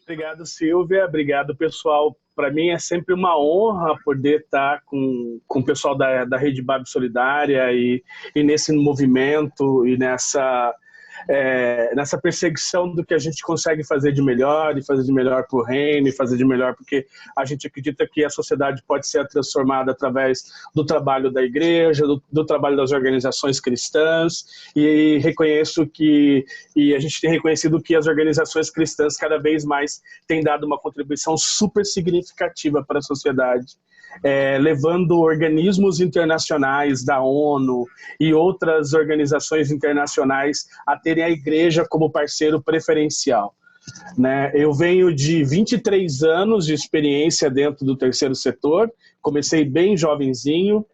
Obrigado, Silvia. Obrigado, pessoal. Para mim é sempre uma honra poder estar com o pessoal da Rede Bab Solidária e nesse movimento e nessa perseguição do que a gente consegue fazer de melhor e fazer de melhor para o reino e fazer de melhor porque a gente acredita que a sociedade pode ser transformada através do trabalho da igreja, do trabalho das organizações cristãs e reconheço que, e a gente tem reconhecido que as organizações cristãs cada vez mais têm dado uma contribuição super significativa para a sociedade. Levando organismos internacionais da ONU e outras organizações internacionais a terem a igreja como parceiro preferencial. Né? Eu venho de 23 anos de experiência dentro do terceiro setor, comecei bem jovenzinho,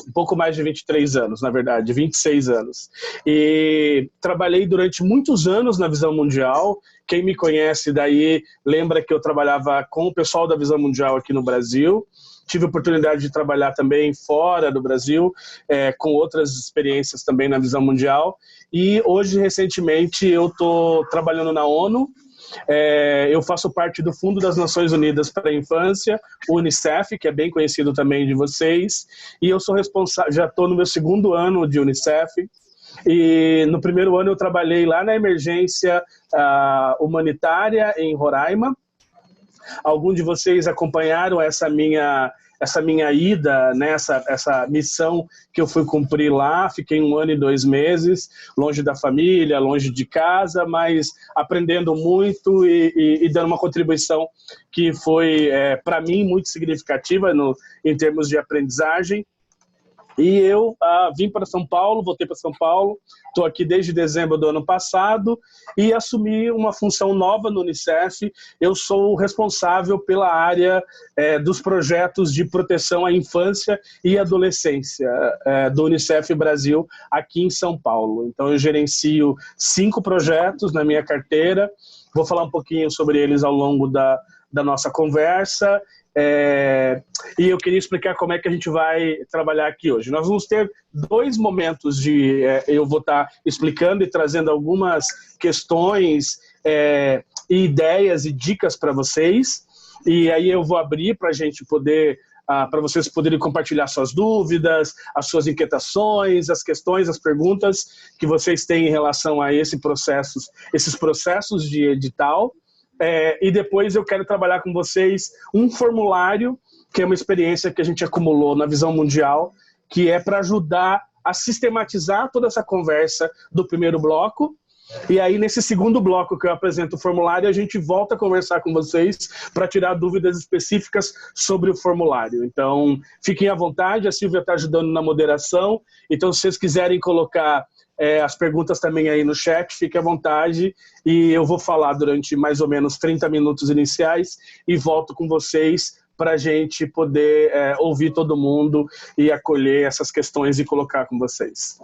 um pouco mais de 23 anos, na verdade, 26 anos. E trabalhei durante muitos anos na Visão Mundial. Quem me conhece daí lembra que eu trabalhava com o pessoal da Visão Mundial aqui no Brasil. Tive a oportunidade de trabalhar também fora do Brasil, com outras experiências também na Visão Mundial. E hoje, recentemente, eu estou trabalhando na ONU. Eu faço parte do Fundo das Nações Unidas para a Infância, o UNICEF, que é bem conhecido também de vocês, e eu sou responsável, já estou no meu segundo ano de UNICEF, e no primeiro ano eu trabalhei lá na emergência humanitária em Roraima. Alguns de vocês acompanharam essa minha ida, né, essa missão que eu fui cumprir lá. Fiquei 1 ano e 2 meses, longe da família, longe de casa, mas aprendendo muito e dando uma contribuição que foi, para mim, muito significativa em termos de aprendizagem. E eu vim para São Paulo, voltei para São Paulo, estou aqui desde dezembro do ano passado e assumi uma função nova no UNICEF. Eu sou o responsável pela área dos projetos de proteção à infância e adolescência do UNICEF Brasil aqui em São Paulo. Então eu gerencio 5 projetos na minha carteira, vou falar um pouquinho sobre eles ao longo da nossa conversa. E eu queria explicar como é que a gente vai trabalhar aqui hoje. Nós vamos ter 2 momentos eu vou estar explicando e trazendo algumas questões e ideias e dicas para vocês, e aí eu vou abrir para a gente poder, para vocês poderem compartilhar suas dúvidas, as suas inquietações, as questões, as perguntas que vocês têm em relação a esses processos de edital. E depois eu quero trabalhar com vocês um formulário, que é uma experiência que a gente acumulou na Visão Mundial, que é para ajudar a sistematizar toda essa conversa do primeiro bloco. E aí, nesse segundo bloco que eu apresento o formulário, a gente volta a conversar com vocês para tirar dúvidas específicas sobre o formulário. Então, fiquem à vontade, a Silvia está ajudando na moderação. Então, se vocês quiserem colocar as perguntas também aí no chat, fique à vontade, e eu vou falar durante mais ou menos 30 minutos iniciais e volto com vocês para a gente poder ouvir todo mundo e acolher essas questões e colocar com vocês.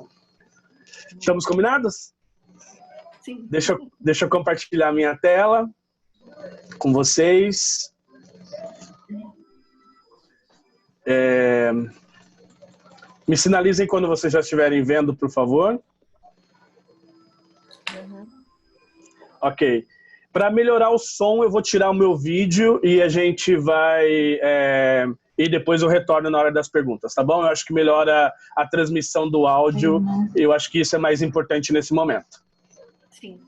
Estamos combinados? Sim. Deixa eu compartilhar minha tela com vocês. Me sinalizem quando vocês já estiverem vendo, por favor. Ok. Para melhorar o som, eu vou tirar o meu vídeo e a gente vai... e depois eu retorno na hora das perguntas, tá bom? Eu acho que melhora a transmissão do áudio. Eu acho que isso é mais importante nesse momento. Sim.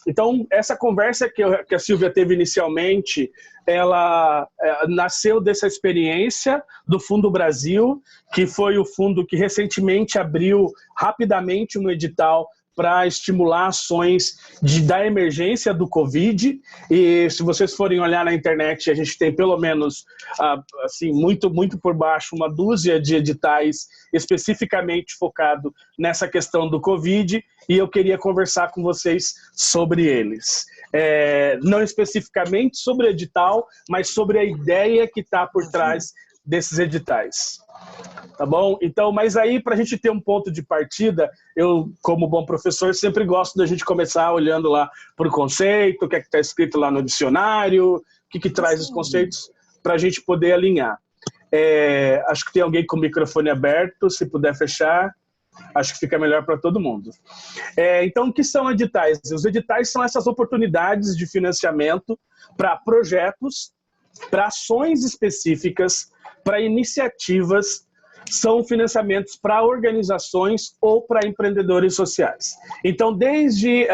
Então, essa conversa que a Silvia teve inicialmente, ela nasceu dessa experiência do Fundo Brasil, que foi o fundo que recentemente abriu rapidamente um edital para estimular ações da emergência do Covid. E se vocês forem olhar na internet, a gente tem pelo menos, assim, muito por baixo, 1 dúzia de editais especificamente focado nessa questão do Covid, e eu queria conversar com vocês sobre eles. Não especificamente sobre o edital, mas sobre a ideia que está por trás desses editais. Tá bom? Então, mas aí, para a gente ter um ponto de partida, eu, como bom professor, sempre gosto da gente começar olhando lá para o conceito, o que é que está escrito lá no dicionário, o que traz os conceitos, para a gente poder alinhar. Acho que tem alguém com o microfone aberto, se puder fechar. Acho que fica melhor para todo mundo. Então, o que são editais? Os editais são essas oportunidades de financiamento para projetos, para ações específicas, para iniciativas, são financiamentos para organizações ou para empreendedores sociais. Então, desde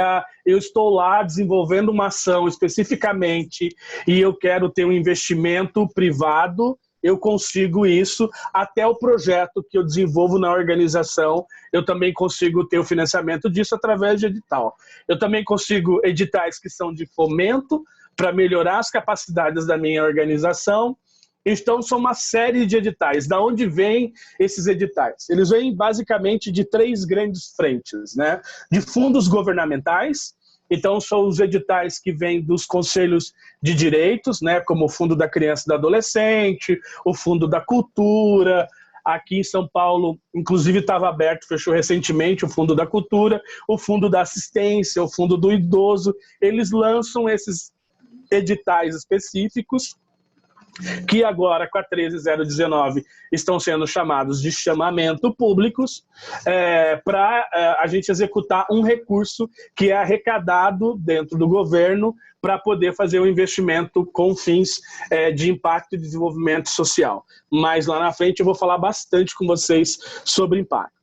eu estou lá desenvolvendo uma ação especificamente e eu quero ter um investimento privado, eu consigo isso, até o projeto que eu desenvolvo na organização, eu também consigo ter o financiamento disso através de edital. Eu também consigo editais que são de fomento para melhorar as capacidades da minha organização. Então, são uma série de editais. Da onde vêm esses editais? Eles vêm basicamente de 3 grandes frentes, né? De fundos governamentais. Então, são os editais que vêm dos conselhos de direitos, né? Como o Fundo da Criança e do Adolescente, o Fundo da Cultura. Aqui em São Paulo, inclusive, estava aberto, fechou recentemente o Fundo da Cultura, o Fundo da Assistência, o Fundo do Idoso. Eles lançam esses editais específicos que agora, com a 13019, estão sendo chamados de chamamento públicos, para a gente executar um recurso que é arrecadado dentro do governo para poder fazer um investimento com fins de impacto e desenvolvimento social. Mas lá na frente eu vou falar bastante com vocês sobre impacto.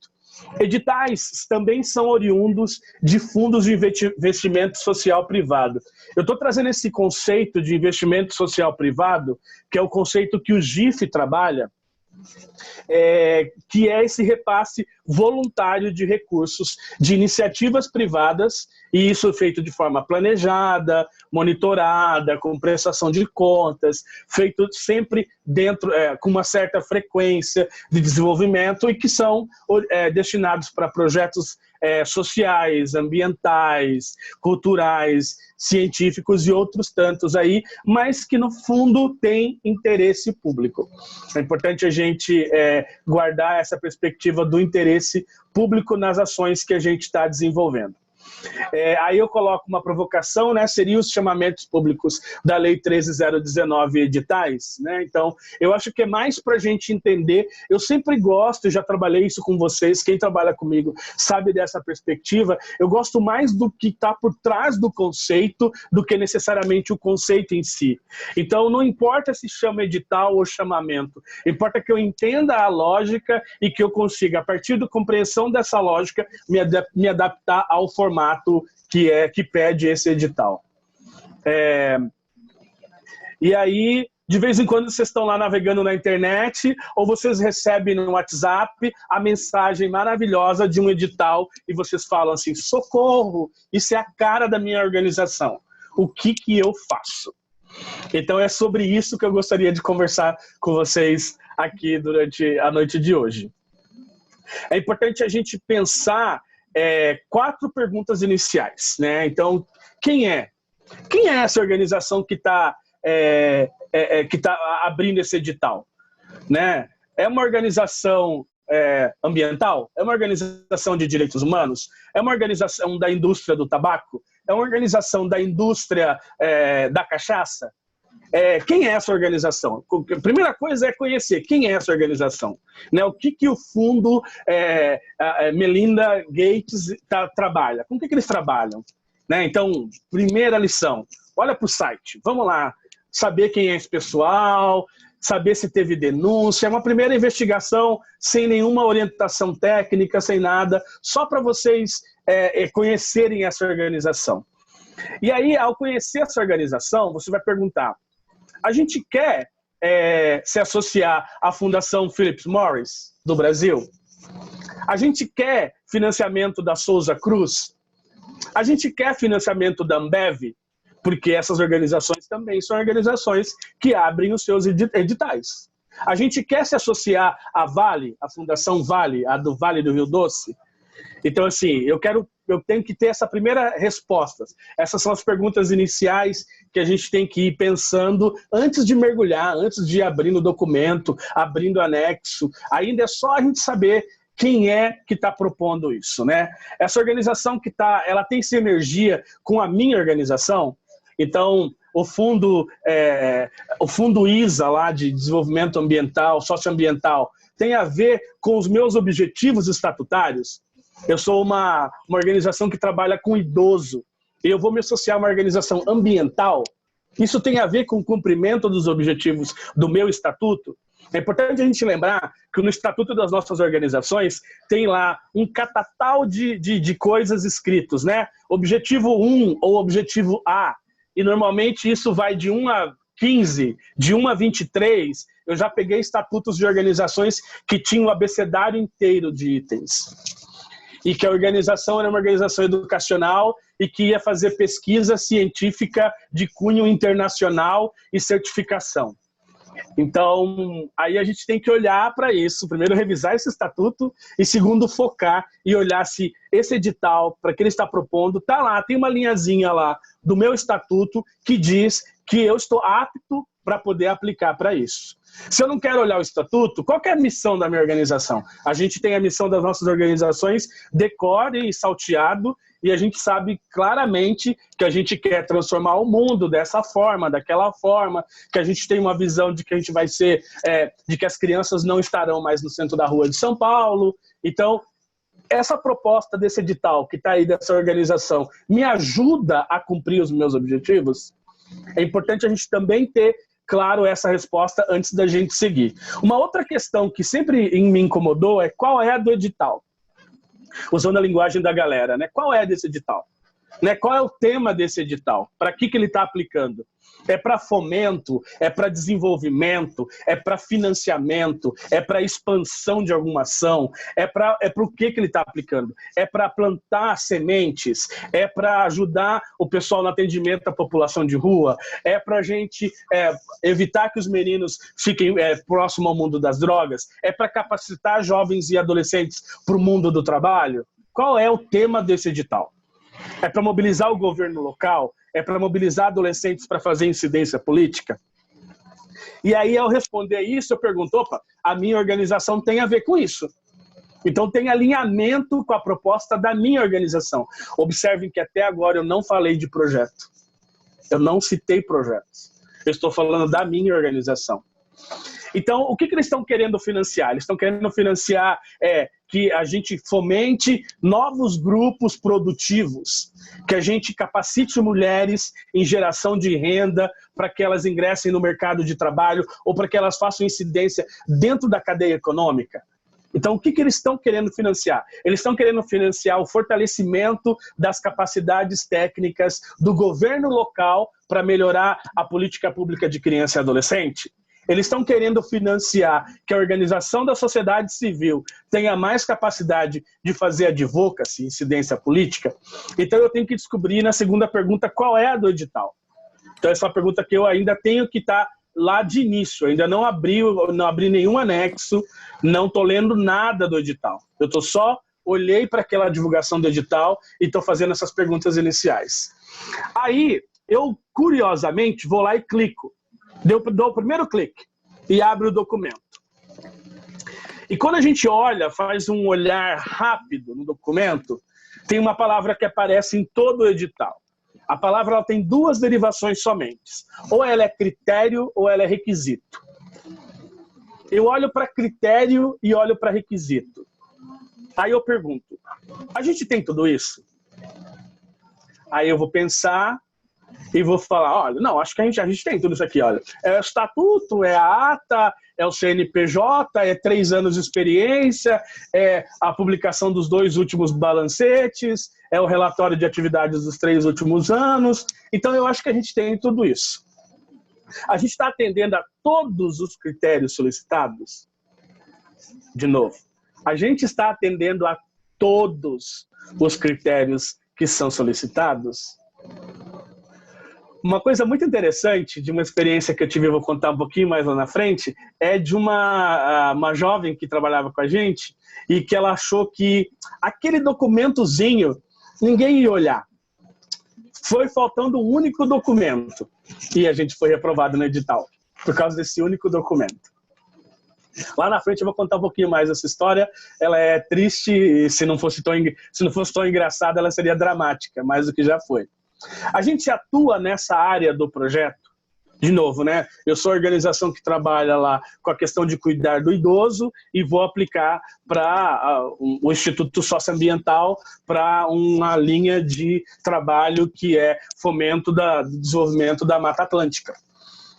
Editais também são oriundos de fundos de investimento social privado. Eu estou trazendo esse conceito de investimento social privado, que é o conceito que o GIF trabalha, que é esse repasse voluntário de recursos de iniciativas privadas, e isso feito de forma planejada, monitorada, com prestação de contas, feito sempre dentro, com uma certa frequência de desenvolvimento, e que são destinados para projetos sociais, ambientais, culturais, científicos e outros tantos aí, mas que no fundo tem interesse público. É importante a gente guardar essa perspectiva do interesse público nas ações que a gente está desenvolvendo. Aí eu coloco uma provocação, né? Seriam os chamamentos públicos da Lei 13019 editais, né? Então, eu acho que é mais para a gente entender. Eu sempre gosto, já trabalhei isso com vocês, quem trabalha comigo sabe dessa perspectiva, eu gosto mais do que está por trás do conceito do que necessariamente o conceito em si. Então, não importa se chama edital ou chamamento, importa que eu entenda a lógica e que eu consiga, a partir da compreensão dessa lógica, me adaptar ao formato que pede esse edital. E aí, de vez em quando, vocês estão lá navegando na internet ou vocês recebem no WhatsApp a mensagem maravilhosa de um edital e vocês falam assim, socorro, isso é a cara da minha organização. O que eu faço? Então, é sobre isso que eu gostaria de conversar com vocês aqui durante a noite de hoje. É importante a gente pensar 4 perguntas iniciais, né? Então, quem é? Quem é essa organização que está abrindo esse edital? Né? É uma organização ambiental? É uma organização de direitos humanos? É uma organização da indústria do tabaco? É uma organização da indústria da cachaça? Quem é essa organização? A primeira coisa é conhecer quem é essa organização, né? O que o fundo Melinda Gates trabalha, com o que eles trabalham, né? Então, primeira lição, olha para o site, vamos lá, saber quem é esse pessoal, saber se teve denúncia, é uma primeira investigação sem nenhuma orientação técnica, sem nada, só para vocês conhecerem essa organização. E aí, ao conhecer essa organização, você vai perguntar, a gente quer se associar à Fundação Philip Morris do Brasil? A gente quer financiamento da Souza Cruz? A gente quer financiamento da Ambev? Porque essas organizações também são organizações que abrem os seus editais. A gente quer se associar à Vale, à Fundação Vale, a do Vale do Rio Doce? Então, assim, eu tenho que ter essa primeira resposta. Essas são as perguntas iniciais que a gente tem que ir pensando antes de mergulhar, antes de abrir no documento, abrindo o anexo. Ainda é só a gente saber quem é que está propondo isso, né? Essa organização ela tem sinergia com a minha organização. Então, o fundo ISA lá de desenvolvimento ambiental, socioambiental, tem a ver com os meus objetivos estatutários. Eu sou uma organização que trabalha com idoso. E eu vou me associar a uma organização ambiental. Isso tem a ver com o cumprimento dos objetivos do meu estatuto. É importante a gente lembrar que no estatuto das nossas organizações tem lá um catatal de coisas escritos, né? Objetivo 1 ou objetivo A. E normalmente isso vai de 1 a 15, de 1 a 23. Eu já peguei estatutos de organizações que tinham o abecedário inteiro de itens. E que a organização era uma organização educacional e que ia fazer pesquisa científica de cunho internacional e certificação. Então, aí a gente tem que olhar para isso. Primeiro, revisar esse estatuto e, segundo, focar e olhar se esse edital, para que ele está propondo, está lá, tem uma linhazinha lá do meu estatuto que diz que eu estou apto para poder aplicar para isso. Se eu não quero olhar o estatuto, qual que é a missão da minha organização? A gente tem a missão das nossas organizações decore e salteado, e a gente sabe claramente que a gente quer transformar o mundo dessa forma, daquela forma, que a gente tem uma visão de que a gente vai ser, de que as crianças não estarão mais no centro da rua de São Paulo. Então, essa proposta desse edital que está aí dessa organização me ajuda a cumprir os meus objetivos? É importante a gente também ter claro essa resposta antes da gente seguir. Uma outra questão que sempre me incomodou é qual é a do edital. Usando a linguagem da galera, né? Qual é desse edital? Né? Qual é o tema desse edital? Para que ele está aplicando? É para fomento? É para desenvolvimento? É para financiamento? É para expansão de alguma ação? É para o que ele está aplicando? É para plantar sementes? É para ajudar o pessoal no atendimento à população de rua? É para a gente evitar que os meninos fiquem próximo ao mundo das drogas? É para capacitar jovens e adolescentes para o mundo do trabalho? Qual é o tema desse edital? É para mobilizar o governo local? É para mobilizar adolescentes para fazer incidência política? E aí, ao responder isso, eu pergunto, opa, a minha organização tem a ver com isso. Então, tem alinhamento com a proposta da minha organização. Observem que até agora eu não falei de projeto. Eu não citei projetos. Eu estou falando da minha organização. Então, o que eles estão querendo financiar? Eles estão querendo financiar que a gente fomente novos grupos produtivos, que a gente capacite mulheres em geração de renda para que elas ingressem no mercado de trabalho ou para que elas façam incidência dentro da cadeia econômica. Então, o que eles estão querendo financiar? Eles estão querendo financiar o fortalecimento das capacidades técnicas do governo local para melhorar a política pública de criança e adolescente? Eles estão querendo financiar que a organização da sociedade civil tenha mais capacidade de fazer advocacy, incidência política? Então eu tenho que descobrir na segunda pergunta qual é a do edital. Então essa é uma pergunta que eu ainda tenho que estar lá de início, eu ainda não abri nenhum anexo, não estou lendo nada do edital. Eu olhei para aquela divulgação do edital e estou fazendo essas perguntas iniciais. Aí eu, curiosamente, vou lá e clico. Dou o primeiro clique e abro o documento. E quando a gente olha, faz um olhar rápido no documento, tem uma palavra que aparece em todo o edital. A palavra ela tem duas derivações somente. Ou ela é critério ou ela é requisito. Eu olho para critério e olho para requisito. Aí eu pergunto, a gente tem tudo isso? Aí eu vou pensar e vou falar, olha, não, acho que a gente tem tudo isso aqui, olha. É o estatuto, é a ata, é o CNPJ, é 3 anos de experiência, é a publicação dos 2 últimos balancetes, é o relatório de atividades dos 3 últimos anos. Então, eu acho que a gente tem tudo isso. A gente está atendendo a todos os critérios solicitados? De novo, a gente está atendendo a todos os critérios que são solicitados? Uma coisa muito interessante de uma experiência que eu tive, eu vou contar um pouquinho mais lá na frente, é de uma jovem que trabalhava com a gente e que ela achou que aquele documentozinho ninguém ia olhar. Foi faltando um único documento e a gente foi reprovado no edital por causa desse único documento. Lá na frente eu vou contar um pouquinho mais essa história. Ela é triste e se não fosse tão engraçada, ela seria dramática, mais do que já foi. A gente atua nessa área do projeto De novo, né? Eu sou a organização que trabalha lá com a questão de cuidar do idoso e vou aplicar para o Instituto Socioambiental para uma linha de trabalho que é fomento do desenvolvimento da Mata Atlântica.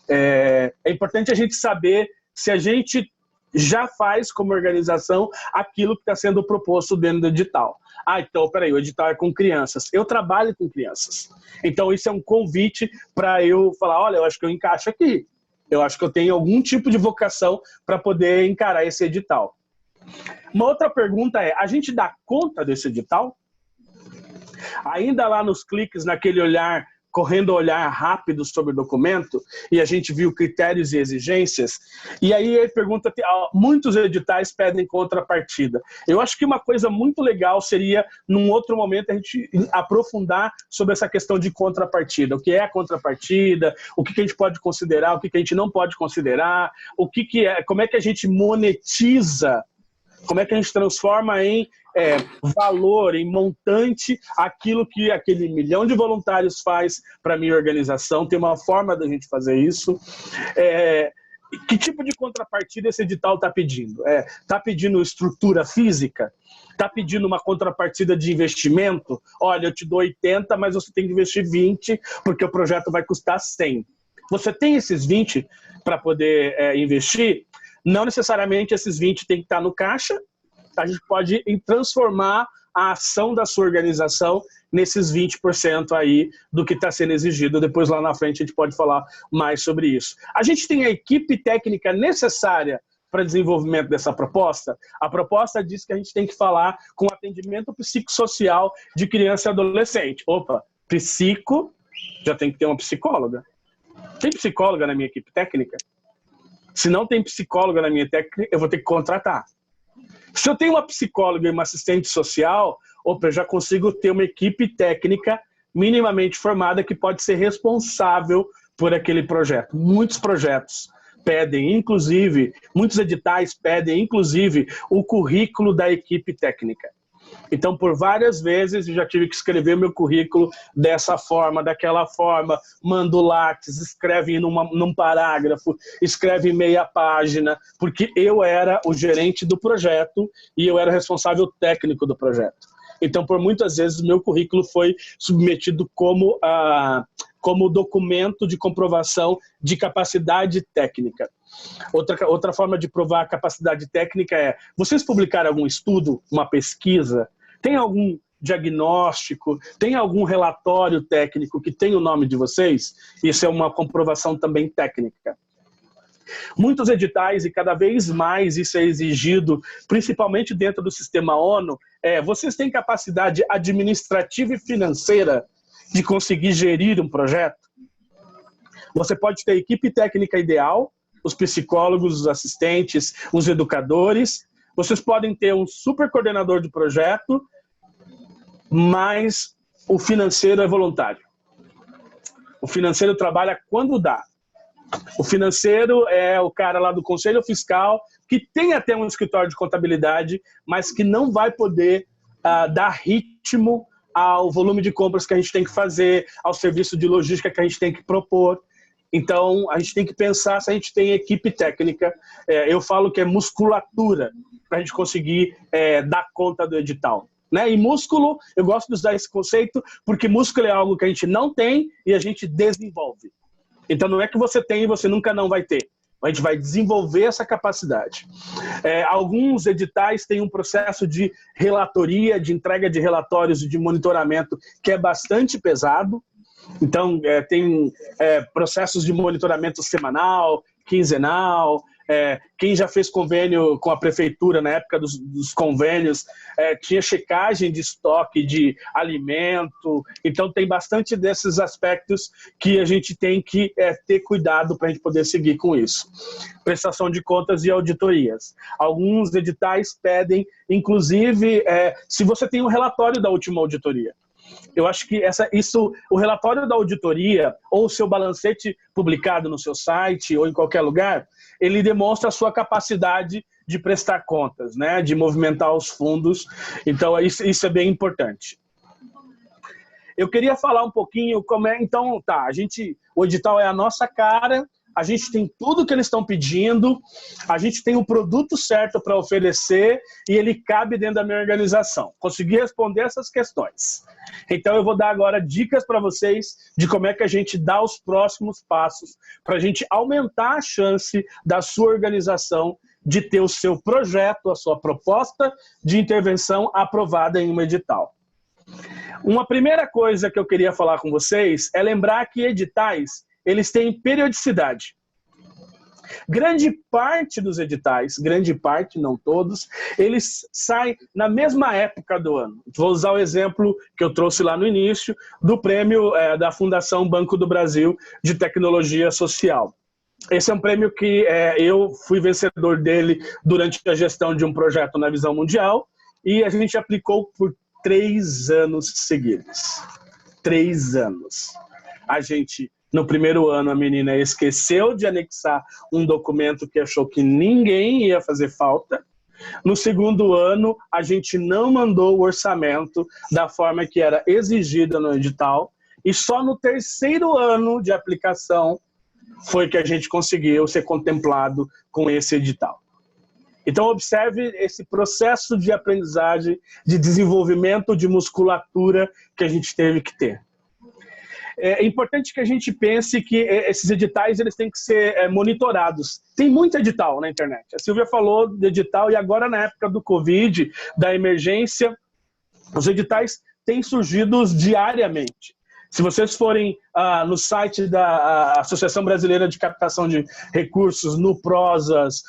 É importante a gente saber se a gente já faz como organização aquilo que está sendo proposto dentro do edital. Então, peraí, o edital é com crianças. Eu trabalho com crianças. Então, isso é um convite para eu falar, olha, eu acho que eu encaixo aqui. Eu acho que eu tenho algum tipo de vocação para poder encarar esse edital. Uma outra pergunta é, a gente dá conta desse edital? Ainda lá nos cliques, naquele olhar, correndo olhar rápido sobre o documento, e a gente viu critérios e exigências, e aí ele pergunta, muitos editais pedem contrapartida. Eu acho que uma coisa muito legal seria, num outro momento, a gente aprofundar sobre essa questão de contrapartida. O que é a contrapartida, o que a gente pode considerar, o que a gente não pode considerar, como é que a gente monetiza, como é que a gente transforma em valor, em montante, aquilo que aquele 1 milhão de voluntários faz para a minha organização. Tem uma forma da gente fazer isso. Que tipo de contrapartida esse edital está pedindo? Está pedindo estrutura física? Está pedindo uma contrapartida de investimento? Olha, eu te dou 80, mas você tem que investir 20, porque o projeto vai custar 100. Você tem esses 20 para poder investir? Não necessariamente esses 20 tem que estar no caixa. A gente pode transformar a ação da sua organização nesses 20% aí do que está sendo exigido. Depois, lá na frente, a gente pode falar mais sobre isso. A gente tem a equipe técnica necessária para desenvolvimento dessa proposta. A proposta diz que a gente tem que falar com atendimento psicossocial de criança e adolescente. Opa, psico, já tem que ter uma psicóloga. Tem psicóloga na minha equipe técnica? Se não tem psicóloga na minha técnica, eu vou ter que contratar. Se eu tenho uma psicóloga e uma assistente social, eu já consigo ter uma equipe técnica minimamente formada que pode ser responsável por aquele projeto. Muitos projetos pedem, inclusive, muitos editais pedem, inclusive, o currículo da equipe técnica. Então, por várias vezes, eu já tive que escrever meu currículo dessa forma, daquela forma, mando lápis, escreve num parágrafo, escreve meia página, porque eu era o gerente do projeto e eu era o responsável técnico do projeto. Então, por muitas vezes, meu currículo foi submetido como documento de comprovação de capacidade técnica. Outra forma de provar a capacidade técnica é, vocês publicaram algum estudo, uma pesquisa? Tem algum diagnóstico? Tem algum relatório técnico que tem o nome de vocês? Isso é uma comprovação também técnica. Muitos editais, e cada vez mais isso é exigido, principalmente dentro do sistema ONU, vocês têm capacidade administrativa e financeira de conseguir gerir um projeto? Você pode ter equipe técnica ideal, os psicólogos, os assistentes, os educadores. Vocês podem ter um super coordenador de projeto, mas o financeiro é voluntário. O financeiro trabalha quando dá. O financeiro é o cara lá do Conselho Fiscal, que tem até um escritório de contabilidade, mas que não vai poder dar ritmo ao volume de compras que a gente tem que fazer, ao serviço de logística que a gente tem que propor. Então, a gente tem que pensar se a gente tem equipe técnica. Eu falo que é musculatura para a gente conseguir dar conta do edital. Né? E músculo, eu gosto de usar esse conceito, porque músculo é algo que a gente não tem e a gente desenvolve. Então, não é que você tem e você nunca não vai ter. A gente vai desenvolver essa capacidade. Alguns editais têm um processo de relatoria, de entrega de relatórios e de monitoramento que é bastante pesado. Então, tem processos de monitoramento semanal, quinzenal. Quem já fez convênio com a prefeitura na época dos convênios, tinha checagem de estoque de alimento. Então, tem bastante desses aspectos que a gente tem que ter cuidado para a gente poder seguir com isso. Prestação de contas e auditorias. Alguns editais pedem, inclusive, se você tem um relatório da última auditoria. Eu acho que o relatório da auditoria ou o seu balancete publicado no seu site ou em qualquer lugar, ele demonstra a sua capacidade de prestar contas, né? De movimentar os fundos. Então, isso é bem importante. Eu queria falar um pouquinho como é, então, tá, o edital é a nossa cara, a gente tem tudo que eles estão pedindo, a gente tem o produto certo para oferecer e ele cabe dentro da minha organização. Consegui responder essas questões. Então eu vou dar agora dicas para vocês de como é que a gente dá os próximos passos para a gente aumentar a chance da sua organização de ter o seu projeto, a sua proposta de intervenção aprovada em um edital. Uma primeira coisa que eu queria falar com vocês é lembrar que editais, eles têm periodicidade. Grande parte dos editais, grande parte, não todos, eles saem na mesma época do ano. Vou usar o exemplo que eu trouxe lá no início, do prêmio da Fundação Banco do Brasil de Tecnologia Social. Esse é um prêmio que eu fui vencedor dele durante a gestão de um projeto na Visão Mundial e a gente aplicou por 3 anos seguidos. 3 anos. A gente, no primeiro ano, a menina esqueceu de anexar um documento que achou que ninguém ia fazer falta. No segundo ano, a gente não mandou o orçamento da forma que era exigida no edital. E só no terceiro ano de aplicação foi que a gente conseguiu ser contemplado com esse edital. Então, observe esse processo de aprendizagem, de desenvolvimento de musculatura que a gente teve que ter. É importante que a gente pense que esses editais eles têm que ser monitorados. Tem muito edital na internet. A Silvia falou de edital e agora na época do Covid, da emergência, os editais têm surgido diariamente. Se vocês forem no site da Associação Brasileira de Captação de Recursos, no Prosas,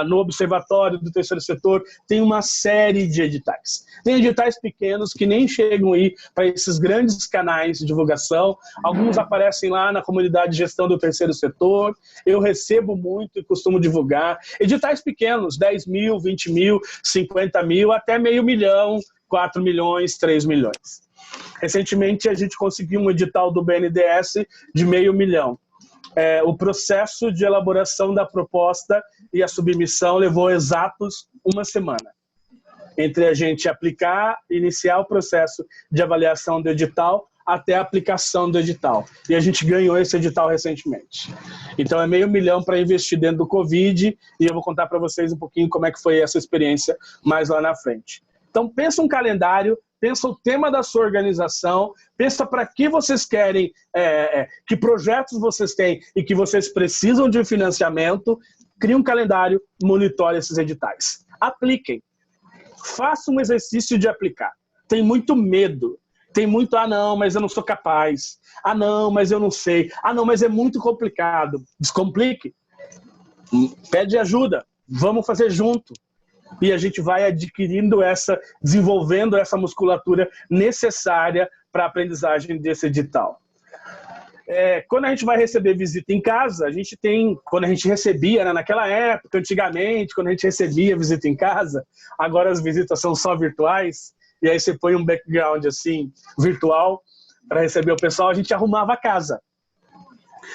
no Observatório do Terceiro Setor, tem uma série de editais. Tem editais pequenos que nem chegam aí para esses grandes canais de divulgação. Alguns aparecem lá na comunidade de gestão do Terceiro Setor. Eu recebo muito e costumo divulgar. Editais pequenos, 10 mil, 20 mil, 50 mil, até meio milhão, 4 milhões, 3 milhões. Recentemente, a gente conseguiu um edital do BNDES de R$500 mil. O processo de elaboração da proposta e a submissão levou exatos 1 semana. Entre a gente aplicar, iniciar o processo de avaliação do edital até a aplicação do edital. E a gente ganhou esse edital recentemente. Então, é R$500 mil para investir dentro do Covid e eu vou contar para vocês um pouquinho como é que foi essa experiência mais lá na frente. Então, pensa um calendário, pensa o tema da sua organização, pensa para que vocês querem, que projetos vocês têm e que vocês precisam de financiamento, crie um calendário, monitore esses editais. Apliquem. Faça um exercício de aplicar. Tem muito medo. Tem muito, não, mas eu não sou capaz. Não, mas eu não sei. Não, mas é muito complicado. Descomplique. Pede ajuda. Vamos fazer junto. E a gente vai desenvolvendo essa musculatura necessária para a aprendizagem desse edital. Quando a gente vai receber visita em casa, quando a gente recebia, né, naquela época, antigamente, quando a gente recebia visita em casa, agora as visitas são só virtuais, e aí você põe um background assim, virtual, para receber o pessoal, a gente arrumava a casa.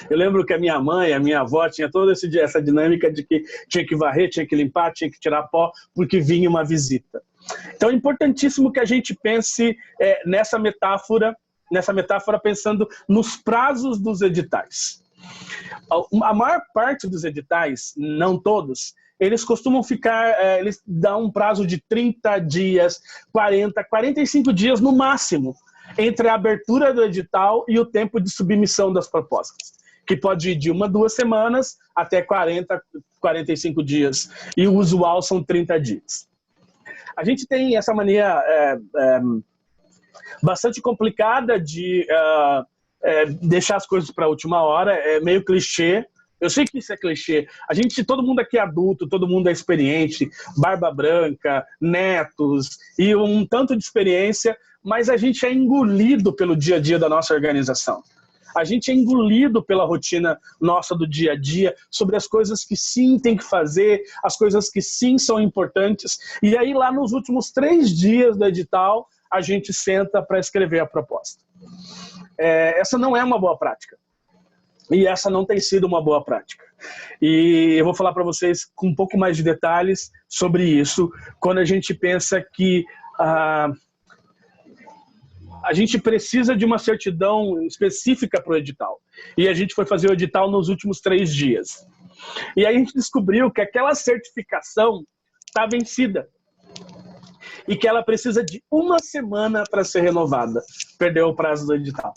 Eu lembro que a minha mãe, a minha avó, tinha toda essa dinâmica de que tinha que varrer, tinha que limpar, tinha que tirar pó, porque vinha uma visita. Então é importantíssimo que a gente pense nessa metáfora pensando nos prazos dos editais. A maior parte dos editais, não todos, eles costumam eles dão um prazo de 30 dias, 40, 45 dias no máximo, entre a abertura do edital e o tempo de submissão das propostas, que pode ir de 1 a 2 semanas até 40, 45 dias, e o usual são 30 dias. A gente tem essa mania bastante complicada de deixar as coisas para a última hora, é meio clichê. Eu sei que isso é clichê. Todo mundo aqui é adulto, todo mundo é experiente, barba branca, netos e um tanto de experiência, mas a gente é engolido pelo dia a dia da nossa organização. A gente é engolido pela rotina nossa do dia a dia, sobre as coisas que sim tem que fazer, as coisas que sim são importantes. E aí lá nos últimos 3 dias do edital, a gente senta para escrever a proposta. Essa não é uma boa prática. E essa não tem sido uma boa prática. E eu vou falar para vocês com um pouco mais de detalhes sobre isso, quando a gente pensa que a gente precisa de uma certidão específica para o edital. E a gente foi fazer o edital nos últimos 3 dias. E aí a gente descobriu que aquela certificação está vencida. E que ela precisa de 1 semana para ser renovada. Perdeu o prazo do edital.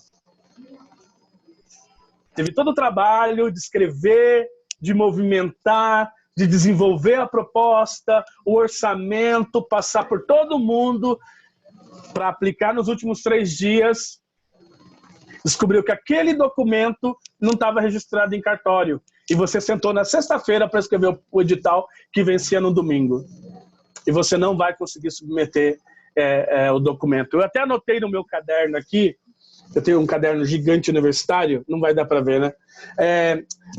Teve todo o trabalho de escrever, de movimentar, de desenvolver a proposta, o orçamento, passar por todo mundo para aplicar nos últimos 3 dias. Descobriu que aquele documento não estava registrado em cartório. E você sentou na sexta-feira para escrever o edital que vencia no domingo. E você não vai conseguir submeter o documento. Eu até anotei no meu caderno aqui, eu tenho um caderno gigante universitário, não vai dar para ver, né?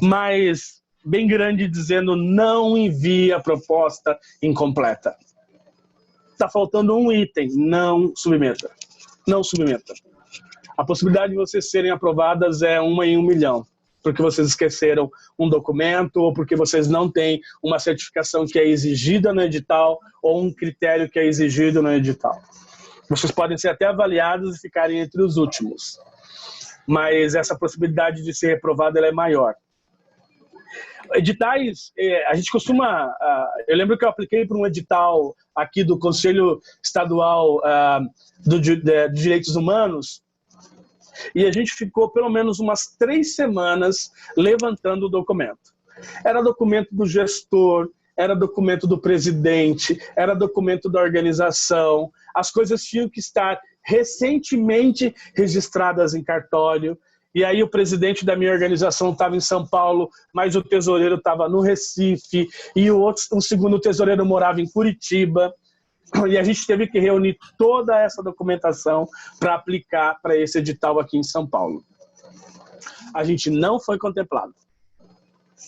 Mas bem grande, dizendo: não envie a proposta incompleta. Está faltando um item, não submeta. Não submeta. A possibilidade de vocês serem aprovadas é 1 em 1 milhão. Porque vocês esqueceram um documento, ou porque vocês não têm uma certificação que é exigida no edital, ou um critério que é exigido no edital. Vocês podem ser até avaliados e ficarem entre os últimos. Mas essa possibilidade de ser reprovado ela é maior. Editais, a gente costuma... eu lembro que eu apliquei para um edital aqui do Conselho Estadual de Direitos Humanos, e a gente ficou pelo menos umas 3 semanas levantando o documento. Era documento do gestor, era documento do presidente, era documento da organização. As coisas tinham que estar recentemente registradas em cartório. E aí o presidente da minha organização estava em São Paulo, mas o tesoureiro estava no Recife, e o segundo tesoureiro morava em Curitiba. E a gente teve que reunir toda essa documentação para aplicar para esse edital aqui em São Paulo. A gente não foi contemplado.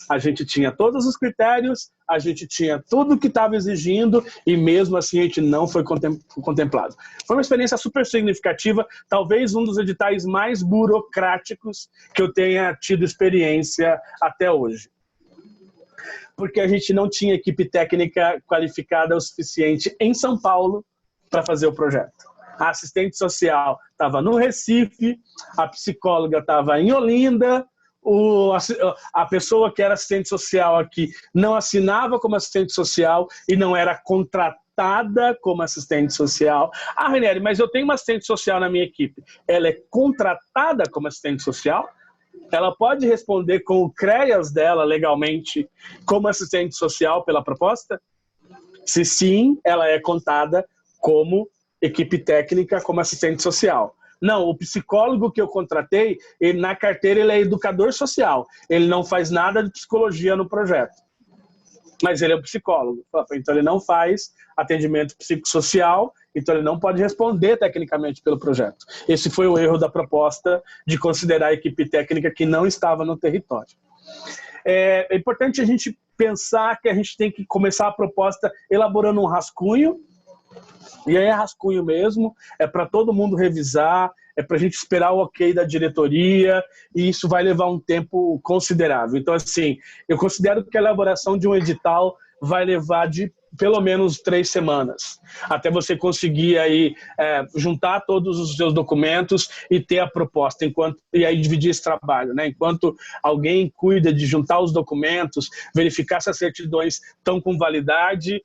A gente tinha todos os critérios, a gente tinha tudo que estava exigindo, e mesmo assim a gente não foi contemplado. Foi uma experiência super significativa, talvez um dos editais mais burocráticos que eu tenha tido experiência até hoje. Porque a gente não tinha equipe técnica qualificada o suficiente em São Paulo para fazer o projeto. A assistente social estava no Recife, a psicóloga estava em Olinda, a pessoa que era assistente social aqui não assinava como assistente social e não era contratada como assistente social. Ah, Ranieri, mas eu tenho uma assistente social na minha equipe. Ela é contratada como assistente social? Ela pode responder com o CREAS dela legalmente como assistente social pela proposta? Se sim, ela é contada como equipe técnica, como assistente social. Não, o psicólogo que eu contratei, ele, na carteira ele é educador social. Ele não faz nada de psicologia no projeto. Mas ele é um psicólogo. Então ele não faz atendimento psicossocial, então ele não pode responder tecnicamente pelo projeto. Esse foi o erro da proposta de considerar a equipe técnica que não estava no território. É importante a gente pensar que a gente tem que começar a proposta elaborando um rascunho, e aí é rascunho mesmo, é para todo mundo revisar, é para a gente esperar o ok da diretoria, e isso vai levar um tempo considerável. Então, assim, eu considero que a elaboração de um edital vai levar de pelo menos 3 semanas, até você conseguir aí juntar todos os seus documentos e ter a proposta, e aí dividir esse trabalho, né? Enquanto alguém cuida de juntar os documentos, verificar se as certidões estão com validade,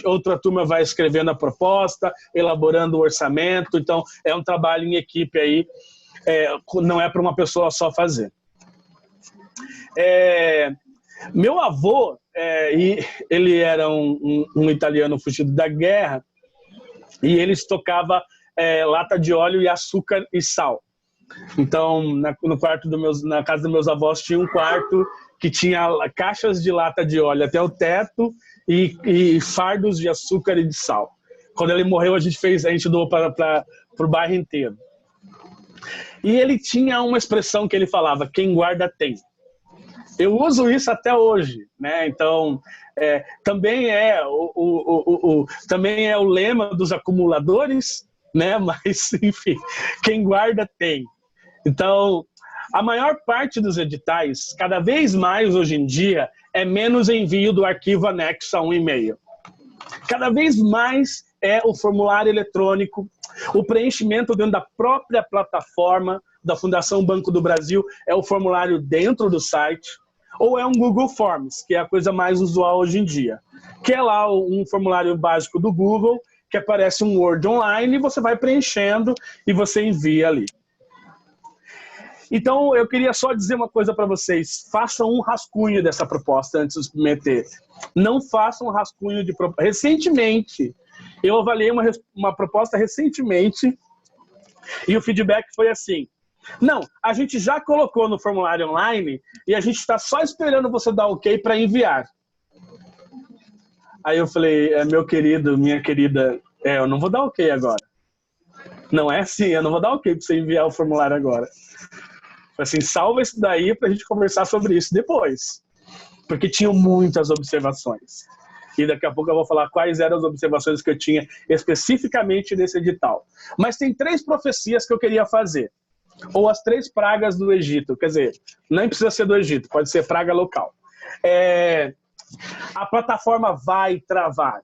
outra turma vai escrevendo a proposta, elaborando o orçamento. Então é um trabalho em equipe aí, não é para uma pessoa só fazer. Meu avô, ele era um italiano fugido da guerra, e ele estocava lata de óleo e açúcar e sal. Então, na casa dos meus avós tinha um quarto que tinha caixas de lata de óleo até o teto e fardos de açúcar e de sal. Quando ele morreu, a gente doou para o bairro inteiro. E ele tinha uma expressão que ele falava: quem guarda tem. Eu uso isso até hoje, né? Então, também é o lema dos acumuladores, né? Mas, enfim, quem guarda tem. Então, a maior parte dos editais, cada vez mais hoje em dia, é menos envio do arquivo anexo a um e-mail. Cada vez mais é o formulário eletrônico, O preenchimento dentro da própria plataforma da Fundação Banco do Brasil é o formulário dentro do site, ou é um Google Forms, que é a coisa mais usual hoje em dia, que é lá um formulário básico do Google, que aparece um Word online, e você vai preenchendo e você envia ali. Então, eu queria só dizer uma coisa para vocês. Façam um rascunho dessa proposta antes de submeter. Não façam um rascunho de proposta. Recentemente, eu avaliei uma proposta recentemente e o feedback foi assim: não, a gente já colocou no formulário online e a gente está só esperando você dar ok para enviar. Aí eu falei, meu querido, minha querida, eu não vou dar ok agora. Não é assim, eu não vou dar ok para você enviar o formulário agora. Assim, salva isso daí para a gente conversar sobre isso depois. Porque tinham muitas observações. E daqui a pouco eu vou falar quais eram as observações que eu tinha especificamente nesse edital. Mas tem 3 profecias que eu queria fazer. Ou as 3 pragas do Egito. Quer dizer, nem precisa ser do Egito, pode ser praga local. A plataforma vai travar.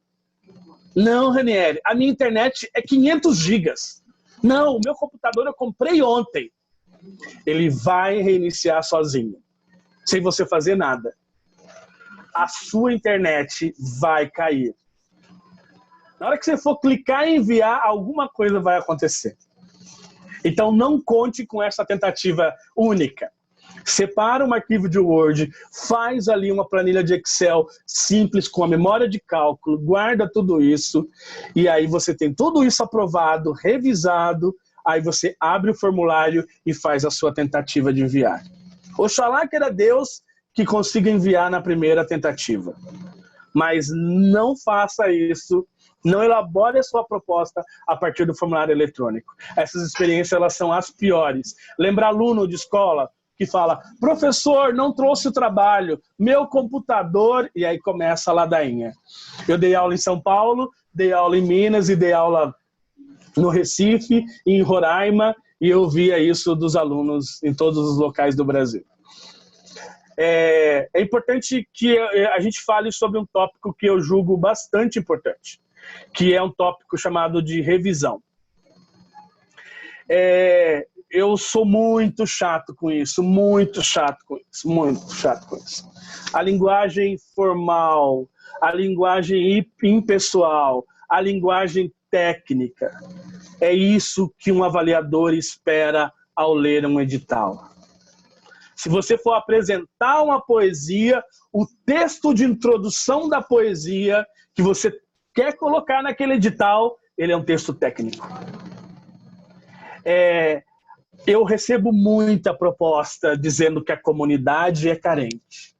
Não, Ranieri, a minha internet é 500 gigas. Não, o meu computador eu comprei ontem. Ele vai reiniciar sozinho, sem você fazer nada. A sua internet vai cair. Na hora que você for clicar em enviar, alguma coisa vai acontecer. Então não conte com essa tentativa única. Separa um arquivo de Word, faz ali uma planilha de Excel simples com a memória de cálculo, guarda tudo isso, e aí você tem tudo isso aprovado, revisado, aí você abre o formulário e faz a sua tentativa de enviar. Oxalá que era Deus que consiga enviar na primeira tentativa. Mas não faça isso, não elabore a sua proposta a partir do formulário eletrônico. Essas experiências, elas são as piores. Lembra aluno de escola que fala, professor, não trouxe o trabalho, meu computador, e aí começa a ladainha. Eu dei aula em São Paulo, dei aula em Minas e dei aula no Recife, em Roraima, e eu via isso dos alunos em todos os locais do Brasil. É importante que a gente fale sobre um tópico que eu julgo bastante importante, que é um tópico chamado de revisão. Eu sou muito chato com isso, muito chato com isso, muito chato com isso. A linguagem formal, a linguagem impessoal, a linguagem técnica, é isso que um avaliador espera ao ler um edital. Se você for apresentar uma poesia, o texto de introdução da poesia que você quer colocar naquele edital, ele é um texto técnico. Eu recebo muita proposta dizendo que a comunidade é carente.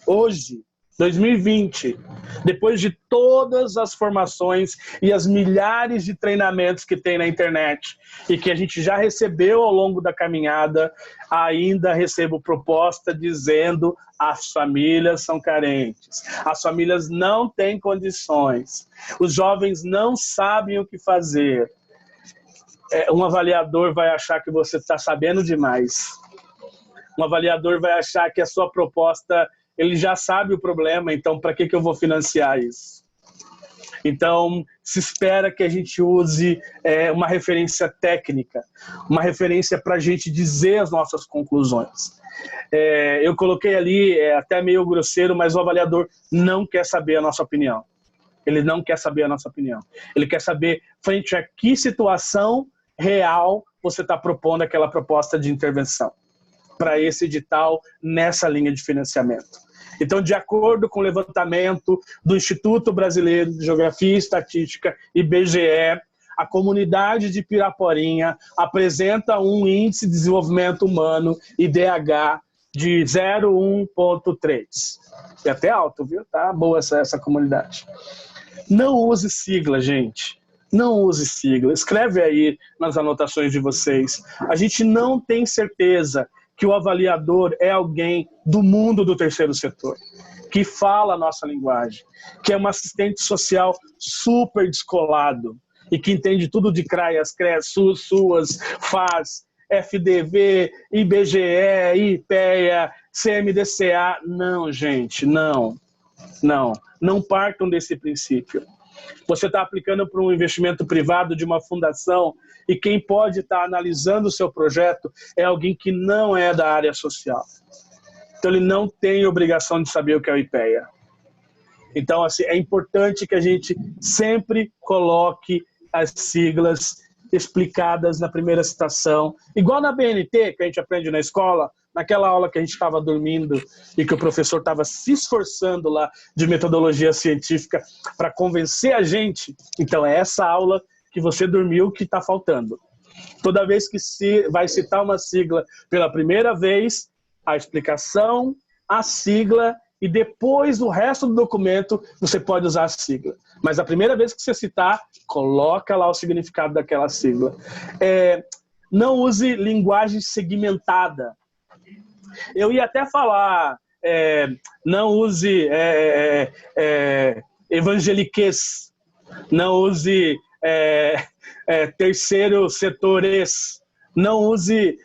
Hoje, 2020, depois de todas as formações e as milhares de treinamentos que tem na internet e que a gente já recebeu ao longo da caminhada, ainda recebo proposta dizendo as famílias são carentes, as famílias não têm condições, os jovens não sabem o que fazer. Um avaliador vai achar que você está sabendo demais. Um avaliador vai achar que a sua proposta, ele já sabe o problema, então para que eu vou financiar isso? Então, se espera que a gente use uma referência técnica, uma referência para a gente dizer as nossas conclusões. Eu coloquei ali, até meio grosseiro, mas o avaliador não quer saber a nossa opinião. Ele não quer saber a nossa opinião. Ele quer saber frente a que situação real você está propondo aquela proposta de intervenção para esse edital nessa linha de financiamento. Então, de acordo com o levantamento do Instituto Brasileiro de Geografia e Estatística, IBGE, a comunidade de Piraporinha apresenta um índice de desenvolvimento humano, IDH, de 0,1.3. É até alto, viu? Tá boa essa comunidade. Não use sigla, gente. Não use sigla. Escreve aí nas anotações de vocês. A gente não tem certeza que o avaliador é alguém do mundo do terceiro setor, que fala a nossa linguagem, que é um assistente social super descolado e que entende tudo de CRAIAS, CREAS, SUS, SUAS, FAS, FDV, IBGE, IPEA, CMDCA. Não, gente, não. Não partam desse princípio. Você está aplicando para um investimento privado de uma fundação e quem pode estar analisando o seu projeto é alguém que não é da área social. Então, ele não tem obrigação de saber o que é o IPEA. Então, assim, é importante que a gente sempre coloque as siglas explicadas na primeira citação. Igual na BNT, que a gente aprende na escola, naquela aula que a gente estava dormindo e que o professor estava se esforçando lá de metodologia científica para convencer a gente. Então, é essa aula que você dormiu que está faltando. Toda vez que se vai citar uma sigla pela primeira vez, a explicação, a sigla e depois o resto do documento você pode usar a sigla. Mas a primeira vez que você citar, coloca lá o significado daquela sigla. Não use linguagem segmentada. Eu ia até falar, não use evangeliquez, não use terceiro setores, não use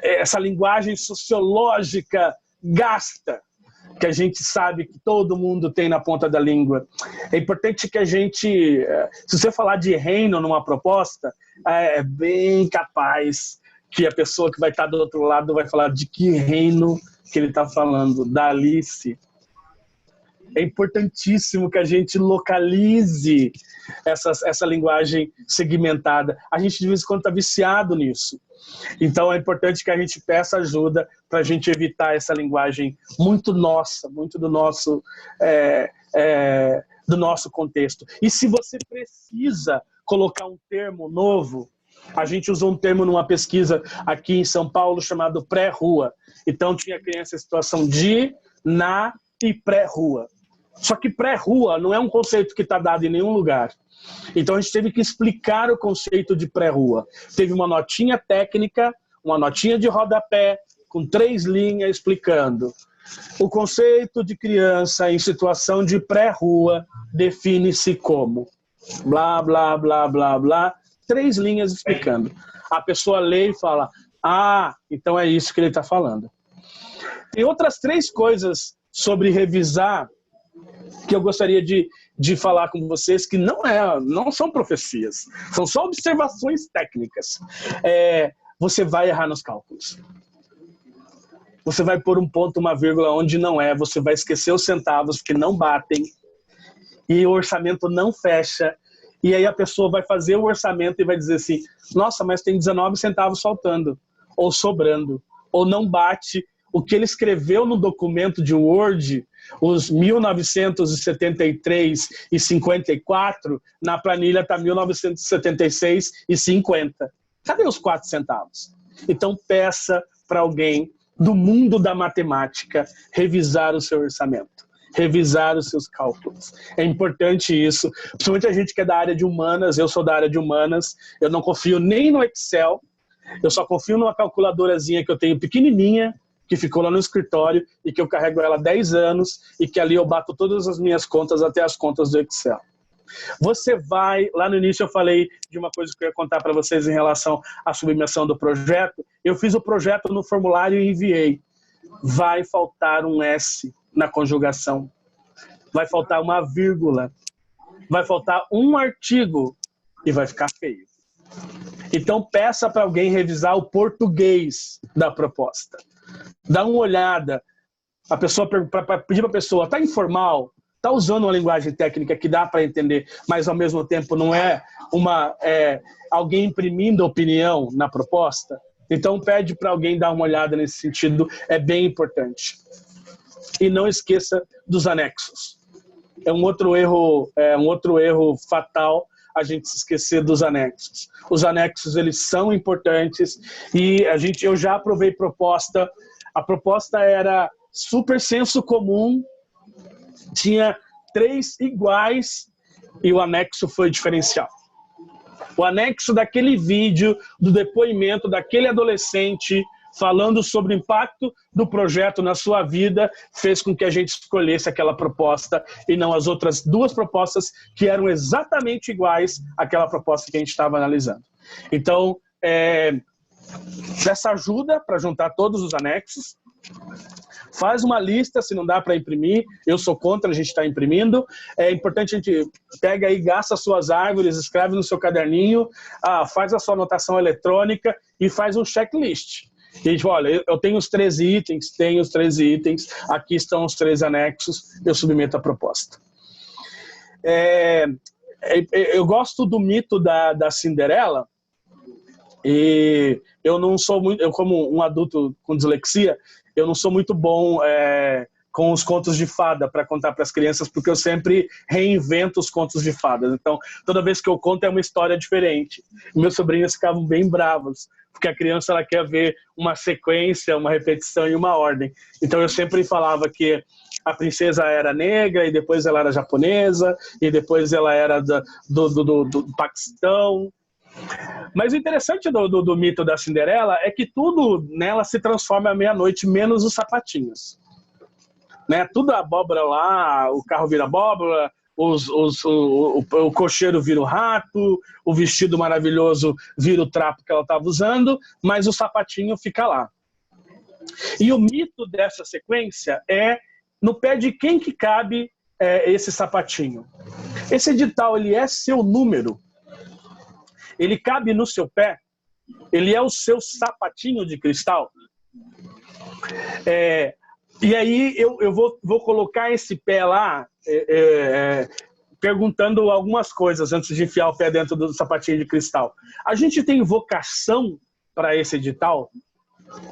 essa linguagem sociológica gasta, que a gente sabe que todo mundo tem na ponta da língua. É importante que a gente, se você falar de reino numa proposta, é bem capaz que a pessoa que vai estar do outro lado vai falar de que reino que ele está falando, da Alice. É importantíssimo que a gente localize essa linguagem segmentada. A gente, de vez em quando, está viciado nisso. Então, é importante que a gente peça ajuda para a gente evitar essa linguagem muito nossa, muito do nosso contexto. E se você precisa colocar um termo novo, a gente usou um termo numa pesquisa aqui em São Paulo chamado pré-rua. Então, tinha criança em situação de, na e pré-rua. Só que pré-rua não é um conceito que está dado em nenhum lugar. Então a gente teve que explicar o conceito de pré-rua. Teve uma notinha técnica, uma notinha de rodapé, com 3 linhas explicando. O conceito de criança em situação de pré-rua define-se como blá, blá, blá, blá, blá. 3 linhas explicando. A pessoa lê e fala, então é isso que ele está falando. Tem outras 3 coisas sobre revisar que eu gostaria de falar com vocês, que não são profecias, são só observações técnicas. Você vai errar nos cálculos. Você vai pôr um ponto, uma vírgula onde não é, você vai esquecer os centavos que não batem, e o orçamento não fecha, e aí a pessoa vai fazer o orçamento e vai dizer assim, nossa, mas tem 19 centavos faltando, ou sobrando, ou não bate o que ele escreveu no documento de Word, os 1973 e 54, na planilha está 1976 e 50. Cadê os 4 centavos? Então peça para alguém do mundo da matemática revisar o seu orçamento, revisar os seus cálculos. É importante isso, principalmente a gente que é da área de humanas, eu sou da área de humanas, eu não confio nem no Excel, eu só confio numa calculadorazinha que eu tenho pequenininha, que ficou lá no escritório e que eu carrego ela há 10 anos e que ali eu bato todas as minhas contas até as contas do Excel. Você vai, lá no início eu falei de uma coisa que eu ia contar para vocês em relação à submissão do projeto. Eu fiz o projeto no formulário e enviei. Vai faltar um S na conjugação. Vai faltar uma vírgula. Vai faltar um artigo e vai ficar feio. Então peça para alguém revisar o português da proposta. Dá uma olhada, a pessoa pedir para a pessoa, está informal, está usando uma linguagem técnica que dá para entender, mas ao mesmo tempo não é alguém imprimindo opinião na proposta. Então pede para alguém dar uma olhada nesse sentido, é bem importante. E não esqueça dos anexos. É um outro erro fatal a gente se esquecer dos anexos. Os anexos, eles são importantes e eu já aprovei proposta. A proposta era super senso comum, tinha 3 iguais e o anexo foi diferencial. O anexo daquele vídeo, do depoimento daquele adolescente falando sobre o impacto do projeto na sua vida, fez com que a gente escolhesse aquela proposta e não as outras 2 propostas que eram exatamente iguais àquela proposta que a gente estava analisando. Então, peça ajuda para juntar todos os anexos, faz uma lista, se não dá para imprimir, eu sou contra a gente estar imprimindo, é importante a gente pega aí, gasta as suas árvores, escreve no seu caderninho, faz a sua anotação eletrônica e faz um checklist. E a gente fala, olha, eu tenho os 13 itens, aqui estão os 13 anexos, eu submeto a proposta. Eu gosto do mito da Cinderela, e eu não sou muito, eu como um adulto com dislexia, eu não sou muito bom com os contos de fada para contar para as crianças, porque eu sempre reinvento os contos de fadas. Então, toda vez que eu conto é uma história diferente. Meus sobrinhos ficavam bem bravos, porque a criança ela quer ver uma sequência, uma repetição e uma ordem. Então, eu sempre falava que a princesa era negra, e depois ela era japonesa, e depois ela era do Paquistão. Mas o interessante do mito da Cinderela é que tudo nela se transforma à meia-noite, menos os sapatinhos. Né? Tudo a abóbora lá, o carro vira abóbora, o cocheiro vira o rato, o vestido maravilhoso vira o trapo que ela estava usando, mas o sapatinho fica lá. E o mito dessa sequência é no pé de quem que cabe esse sapatinho. Esse edital, ele é seu número. Ele cabe no seu pé. Ele é o seu sapatinho de cristal. E aí eu vou colocar esse pé lá perguntando algumas coisas antes de enfiar o pé dentro do sapatinho de cristal. A gente tem vocação para esse edital?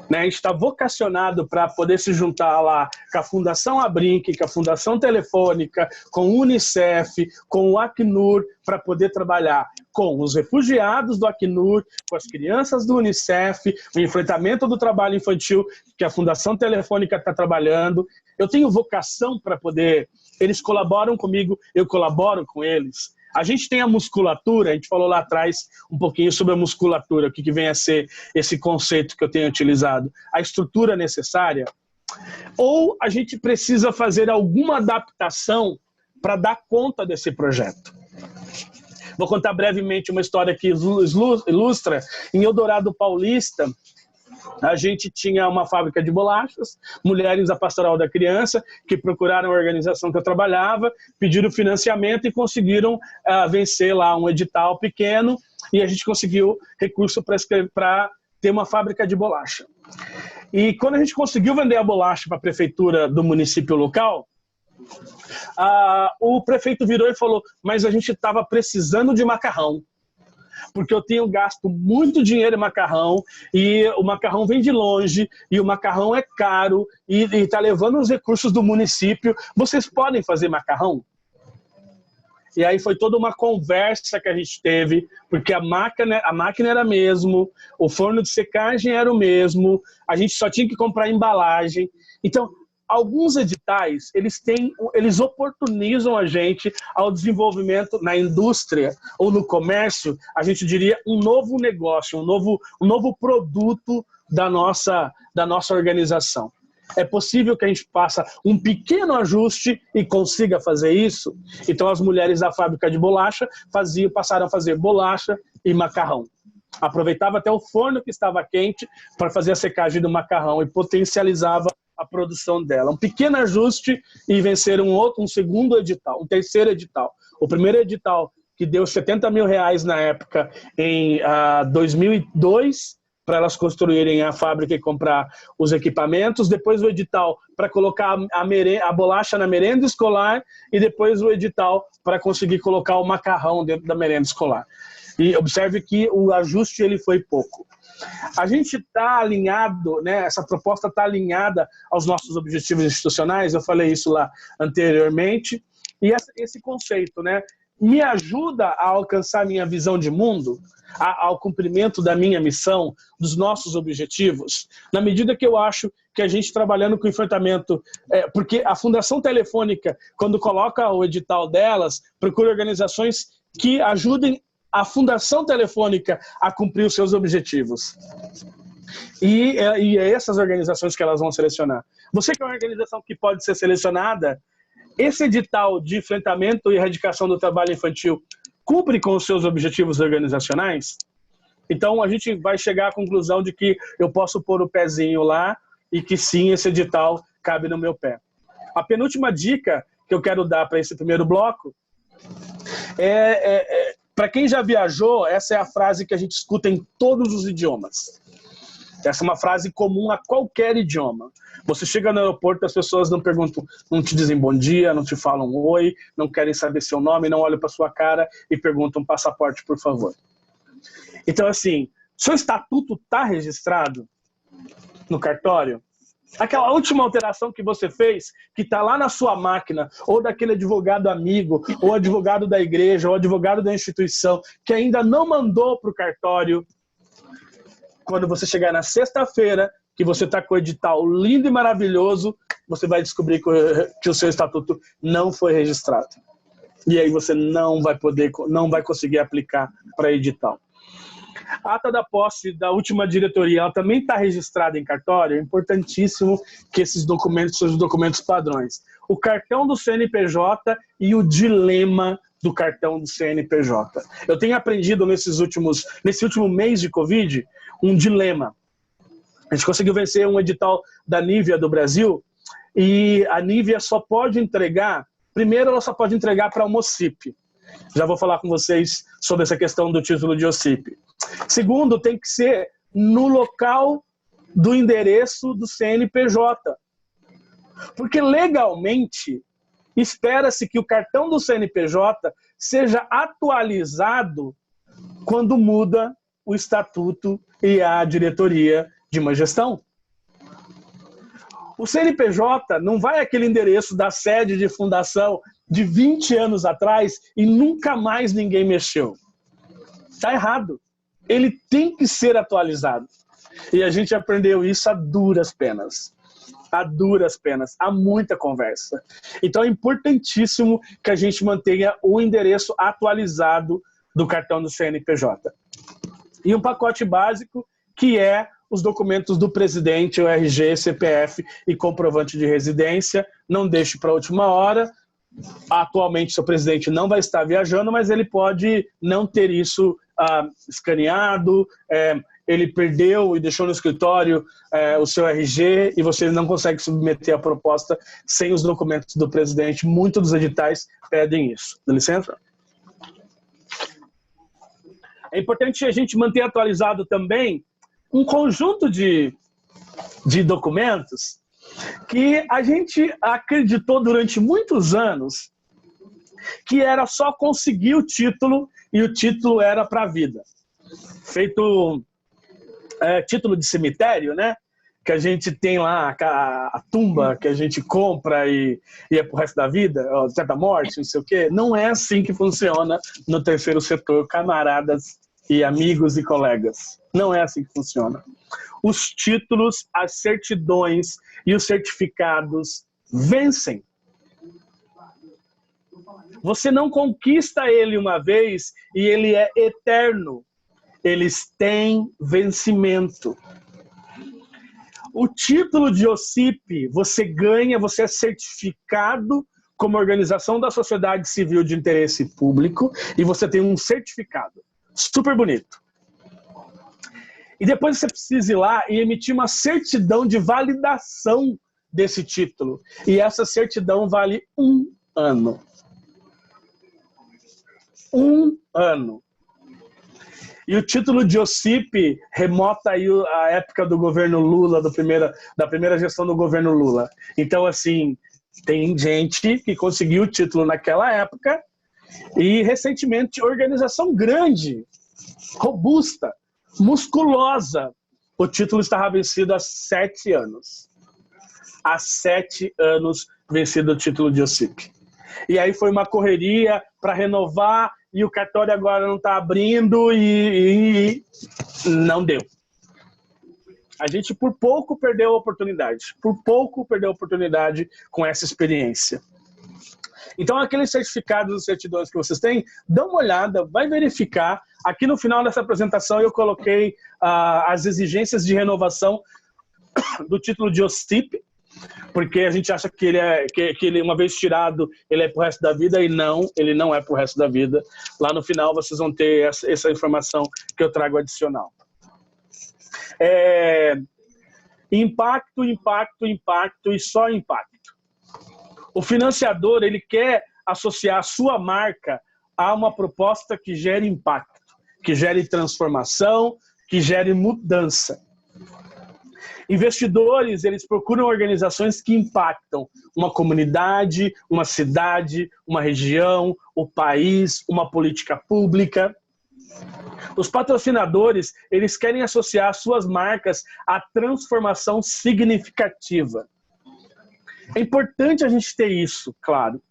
Né? A gente está vocacionado para poder se juntar lá com a Fundação Abrinq, com a Fundação Telefônica, com o Unicef, com o Acnur, para poder trabalhar com os refugiados do Acnur, com as crianças do Unicef, o enfrentamento do trabalho infantil que a Fundação Telefônica está trabalhando. Eu tenho vocação para poder... Eles colaboram comigo, eu colaboro com eles. A gente tem a musculatura, a gente falou lá atrás um pouquinho sobre a musculatura, o que vem a ser esse conceito que eu tenho utilizado. A estrutura necessária, ou a gente precisa fazer alguma adaptação para dar conta desse projeto. Vou contar brevemente uma história que ilustra. Em Eldorado Paulista, a gente tinha uma fábrica de bolachas, mulheres da Pastoral da Criança, que procuraram a organização que eu trabalhava, pediram financiamento e conseguiram vencer lá um edital pequeno, e a gente conseguiu recurso para ter uma fábrica de bolacha. E quando a gente conseguiu vender a bolacha para a prefeitura do município local, o prefeito virou e falou, mas a gente estava precisando de macarrão, porque eu tenho gasto muito dinheiro em macarrão, e o macarrão vem de longe, e o macarrão é caro, e está levando os recursos do município. Vocês podem fazer macarrão? E aí foi toda uma conversa que a gente teve, porque a máquina era a mesma, o forno de secagem era o mesmo, a gente só tinha que comprar embalagem. Então, alguns editais, eles oportunizam a gente ao desenvolvimento na indústria ou no comércio, a gente diria um novo negócio, um novo produto da nossa organização. É possível que a gente faça um pequeno ajuste e consiga fazer isso? Então as mulheres da fábrica de bolacha passaram a fazer bolacha e macarrão. Aproveitava até o forno que estava quente para fazer a secagem do macarrão e potencializava a produção dela. Um pequeno ajuste e vencer um segundo edital, um terceiro edital. O primeiro edital, que deu R$70 mil na época, em 2002, para elas construírem a fábrica e comprar os equipamentos. Depois o edital para colocar a bolacha na merenda escolar, e depois o edital para conseguir colocar o macarrão dentro da merenda escolar. E observe que o ajuste ele foi pouco. A gente está alinhado, né, essa proposta está alinhada aos nossos objetivos institucionais, eu falei isso lá anteriormente, e esse conceito, né, me ajuda a alcançar a minha visão de mundo, ao cumprimento da minha missão, dos nossos objetivos, na medida que eu acho que a gente trabalhando com enfrentamento, porque a Fundação Telefônica, quando coloca o edital delas, procura organizações que ajudem a Fundação Telefônica a cumprir os seus objetivos. E é essas organizações que elas vão selecionar. Você que é uma organização que pode ser selecionada, esse edital de enfrentamento e erradicação do trabalho infantil cumpre com os seus objetivos organizacionais? Então a gente vai chegar à conclusão de que eu posso pôr o pezinho lá e que sim, esse edital cabe no meu pé. A penúltima dica que eu quero dar para esse primeiro bloco para quem já viajou, essa é a frase que a gente escuta em todos os idiomas. Essa é uma frase comum a qualquer idioma. Você chega no aeroporto, as pessoas não perguntam, não te dizem bom dia, não te falam oi, não querem saber seu nome, não olham para sua cara e perguntam passaporte, por favor. Então, assim, seu estatuto está registrado no cartório? Aquela última alteração que você fez, que está lá na sua máquina, ou daquele advogado amigo, ou advogado da igreja, ou advogado da instituição, que ainda não mandou para o cartório, quando você chegar na sexta-feira, que você está com o edital lindo e maravilhoso, você vai descobrir que o seu estatuto não foi registrado. E aí você não vai conseguir aplicar para edital. A ata da posse da última diretoria, ela também está registrada em cartório. É importantíssimo que esses documentos sejam documentos padrões. O cartão do CNPJ e o dilema do cartão do CNPJ. Eu tenho aprendido nesse último mês de Covid um dilema. A gente conseguiu vencer um edital da Nívea do Brasil e a Nívea só pode entregar, primeiro ela só pode entregar para uma OCIP. Já vou falar com vocês sobre essa questão do título de OCIP. Segundo, tem que ser no local do endereço do CNPJ. Porque legalmente espera-se que o cartão do CNPJ seja atualizado quando muda o estatuto e a diretoria de uma gestão. O CNPJ não vai àquele endereço da sede de fundação de 20 anos atrás e nunca mais ninguém mexeu. Está errado. Ele tem que ser atualizado. E a gente aprendeu isso a duras penas. A duras penas. Há muita conversa. Então é importantíssimo que a gente mantenha o endereço atualizado do cartão do CNPJ. E um pacote básico que é os documentos do presidente, o RG, CPF e comprovante de residência. Não deixe para a última hora. Atualmente, seu presidente não vai estar viajando, mas ele pode não ter isso escaneado, ele perdeu e deixou no escritório o seu RG e você não consegue submeter a proposta sem os documentos do presidente. Muitos dos editais pedem isso. Dá licença? É importante a gente manter atualizado também um conjunto de documentos que a gente acreditou durante muitos anos que era só conseguir o título e o título era para a vida. Feito título de cemitério, né? Que a gente tem lá a tumba que a gente compra e é pro resto da vida, até da morte, não sei o quê. Não é assim que funciona no terceiro setor, camaradas e amigos e colegas. Não é assim que funciona. Os títulos, as certidões e os certificados vencem. Você não conquista ele uma vez e ele é eterno. Eles têm vencimento. O título de OCIP, você ganha, você é certificado como organização da sociedade civil de interesse público e você tem um certificado. Super bonito. E depois você precisa ir lá e emitir uma certidão de validação desse título. E essa certidão vale 1 ano. 1 ano. E o título de OCIP remota aí a época do governo Lula, da primeira gestão do governo Lula. Então, assim, tem gente que conseguiu o título naquela época e, recentemente, organização grande, robusta, musculosa. O título estava vencido há 7 anos. Há 7 anos vencido o título de OCIP. E aí foi uma correria para renovar e o cartório agora não está abrindo e não deu. A gente por pouco perdeu a oportunidade. Por pouco perdeu a oportunidade com essa experiência. Então, aqueles certificados e certidões que vocês têm, dá uma olhada, vai verificar. Aqui no final dessa apresentação eu coloquei as exigências de renovação do título de OCIP, porque a gente acha que ele uma vez tirado, ele é pro resto da vida, e não, ele não é pro resto da vida. Lá no final vocês vão ter essa informação que eu trago adicional. Impacto, impacto, impacto e só impacto. O financiador, ele quer associar a sua marca a uma proposta que gere impacto, que gere transformação, que gere mudança. Investidores, eles procuram organizações que impactam uma comunidade, uma cidade, uma região, o país, uma política pública. Os patrocinadores, eles querem associar suas marcas à transformação significativa. É importante a gente ter isso, claro.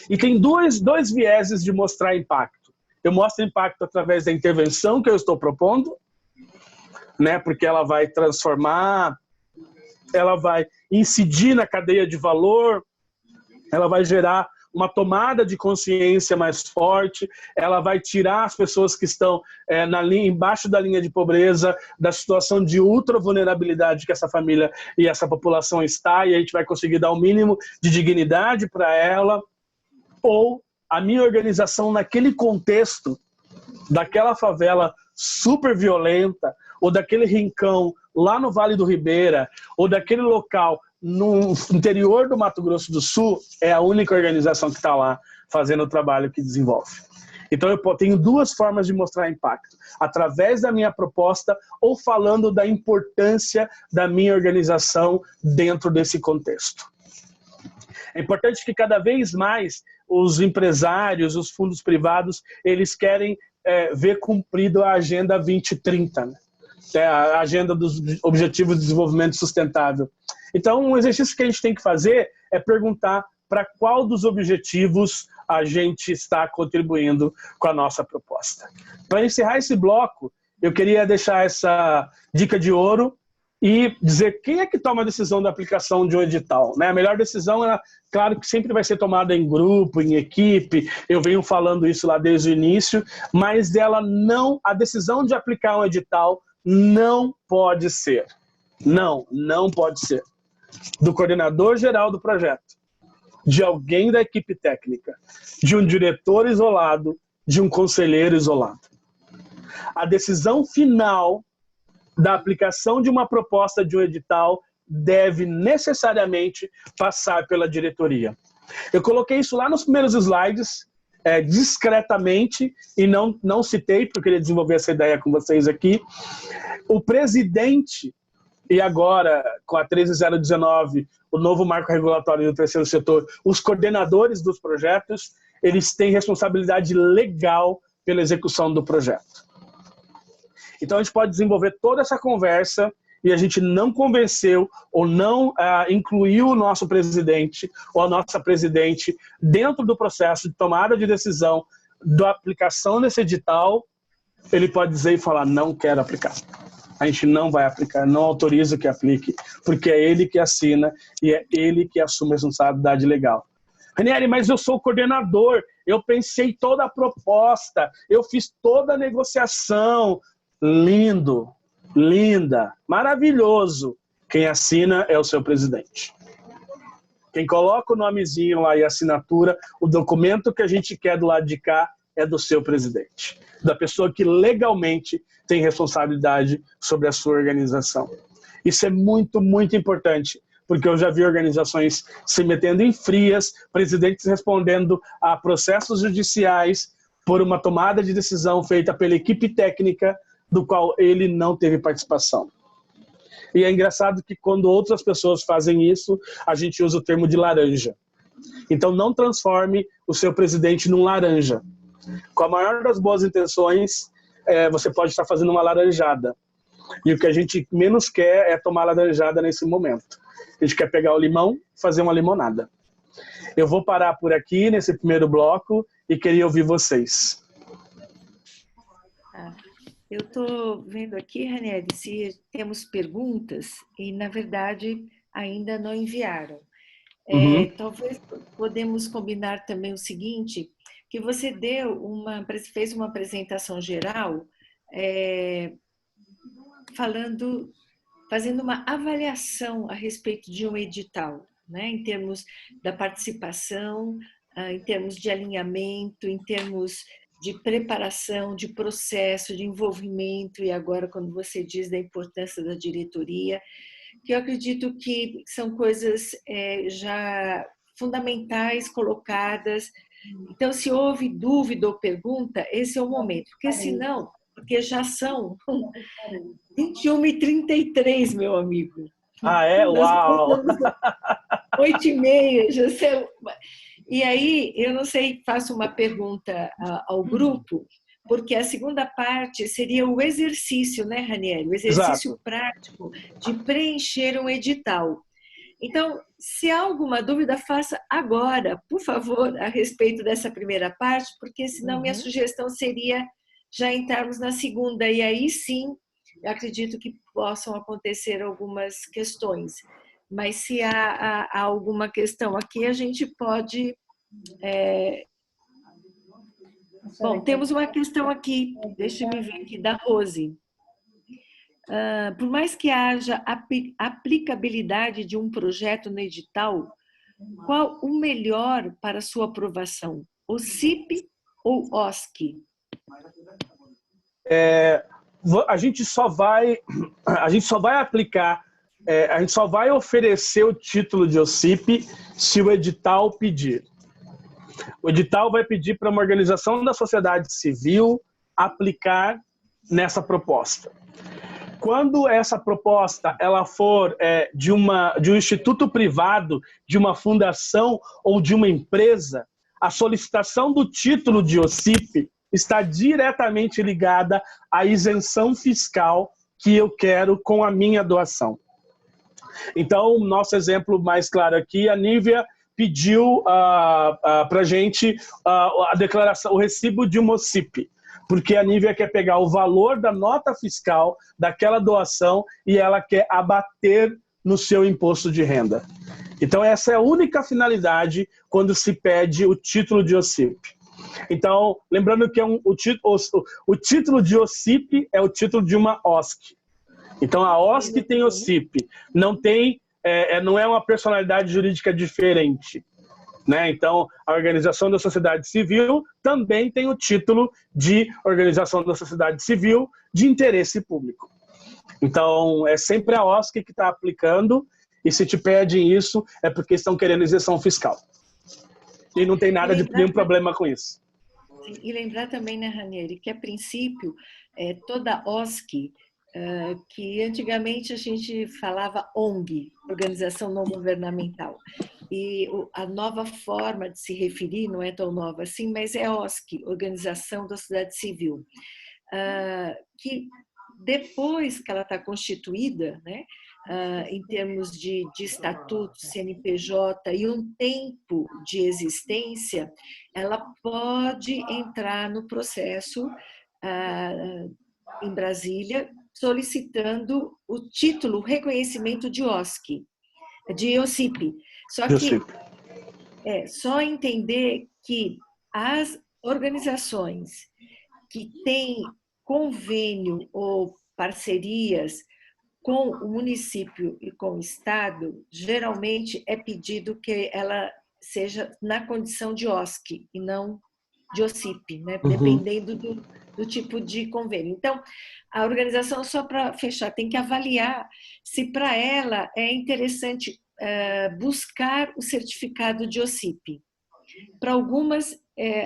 E tem dois vieses de mostrar impacto. Eu mostro impacto através da intervenção que eu estou propondo, né, porque ela vai transformar, ela vai incidir na cadeia de valor, ela vai gerar uma tomada de consciência mais forte, ela vai tirar as pessoas que estão embaixo da linha de pobreza, da situação de ultra vulnerabilidade que essa família e essa população está, e a gente vai conseguir dar o mínimo de dignidade para ela. Ou a minha organização, naquele contexto daquela favela super violenta, ou daquele rincão lá no Vale do Ribeira, ou daquele local no interior do Mato Grosso do Sul, é a única organização que está lá fazendo o trabalho que desenvolve. Então eu tenho duas formas de mostrar impacto: através da minha proposta ou falando da importância da minha organização dentro desse contexto. É importante que cada vez mais os empresários, os fundos privados, eles querem ver cumprido a Agenda 2030, né? A Agenda dos Objetivos de Desenvolvimento Sustentável. Então, um exercício que a gente tem que fazer é perguntar para qual dos objetivos a gente está contribuindo com a nossa proposta. Para encerrar esse bloco, eu queria deixar essa dica de ouro e dizer quem é que toma a decisão da aplicação de um edital, né? A melhor decisão, claro que sempre vai ser tomada em grupo, em equipe, eu venho falando isso lá desde o início, mas a decisão de aplicar um edital não pode ser, não pode ser do coordenador geral do projeto, de alguém da equipe técnica, de um diretor isolado, de um conselheiro isolado. A decisão final da aplicação de uma proposta de um edital deve necessariamente passar pela diretoria. Eu coloquei isso lá nos primeiros slides, discretamente, e não citei, porque eu queria desenvolver essa ideia com vocês aqui. O presidente, e agora, com a 13019, o novo marco regulatório do terceiro setor, os coordenadores dos projetos, eles têm responsabilidade legal pela execução do projeto. Então, a gente pode desenvolver toda essa conversa e a gente não convenceu ou não incluiu o nosso presidente ou a nossa presidente dentro do processo de tomada de decisão da aplicação desse edital, ele pode dizer e falar: não quero aplicar. A gente não vai aplicar, não autoriza que aplique, porque é ele que assina e é ele que assume a responsabilidade legal. Ranieri, mas eu sou o coordenador, eu pensei toda a proposta, eu fiz toda a negociação. Lindo, linda, maravilhoso. Quem assina é o seu presidente. Quem coloca o nomezinho lá e a assinatura, o documento que a gente quer do lado de cá é do seu presidente, da pessoa que legalmente tem responsabilidade sobre a sua organização. Isso é muito, muito importante, porque eu já vi organizações se metendo em frias, presidentes respondendo a processos judiciais por uma tomada de decisão feita pela equipe técnica do qual ele não teve participação. E é engraçado que quando outras pessoas fazem isso, a gente usa o termo de laranja. Então não transforme o seu presidente num laranja. Com a maior das boas intenções, você pode estar fazendo uma laranjada. E o que a gente menos quer é tomar laranjada nesse momento. A gente quer pegar o limão e fazer uma limonada. Eu vou parar por aqui nesse primeiro bloco e queria ouvir vocês. Eu estou vendo aqui, Ranieri, se temos perguntas e, na verdade, ainda não enviaram. Talvez podemos combinar também o seguinte, que você fez uma apresentação geral fazendo uma avaliação a respeito de um edital, né, em termos da participação, em termos de alinhamento, em termos de preparação, de processo, de envolvimento, e agora quando você diz da importância da diretoria, que eu acredito que são coisas já fundamentais, colocadas. Então, se houve dúvida ou pergunta, esse é o momento, porque senão, porque já são 21h33, meu amigo. Ah, é? Nós Uau! 8h30, já sei. E aí, eu não sei, faço uma pergunta ao grupo, porque a segunda parte seria o exercício, né, Ranieri? O exercício Exato. prático de preencher um edital. Então, se há alguma dúvida, faça agora, por favor, a respeito dessa primeira parte, porque senão minha sugestão seria já entrarmos na segunda, e aí sim, eu acredito que possam acontecer algumas questões. Mas se há alguma questão aqui, a gente pode... Bom, temos uma questão aqui, deixa-me ver aqui, da Rose. Por mais que haja aplicabilidade de um projeto no edital, qual o melhor para sua aprovação? O CIP ou OSC? A gente só vai aplicar, a gente só vai oferecer o título de OCIP se o edital pedir. O edital vai pedir para uma organização da sociedade civil aplicar nessa proposta. Quando essa proposta ela for de um instituto privado, de uma fundação ou de uma empresa, a solicitação do título de OCIP está diretamente ligada à isenção fiscal que eu quero com a minha doação. Então, nosso exemplo mais claro aqui, a Nívia pediu para a gente a declaração, o recibo de uma OCIP, porque a Nívia quer pegar o valor da nota fiscal daquela doação e ela quer abater no seu imposto de renda. Então, essa é a única finalidade quando se pede o título de OCIP. Então, lembrando que o título de OCIP é o título de uma OSC. Então, a OSC tem OCIP, não é uma personalidade jurídica diferente. Né? Então, a Organização da Sociedade Civil também tem o título de Organização da Sociedade Civil de Interesse Público. Então, é sempre a OSC que está aplicando, e se te pedem isso, é porque estão querendo isenção fiscal. E não tem nada de nenhum problema com isso. E lembrar também, né, Ranieri, que a princípio, toda OSC, que antigamente a gente falava ONG, Organização Não Governamental, e a nova forma de se referir não é tão nova assim, mas é OSC, Organização da Sociedade Civil, que depois que ela está constituída, né, em termos de estatuto, CNPJ e um tempo de existência, ela pode entrar no processo em Brasília, solicitando o título, o reconhecimento de OSC, de OCIP. Só que só entender que as organizações que têm convênio ou parcerias com o município e com o estado, geralmente é pedido que ela seja na condição de OSC e não de OCIP, né? Dependendo do tipo de convênio. Então, a organização, só para fechar, tem que avaliar se para ela é interessante buscar o certificado de OCIP. Para algumas,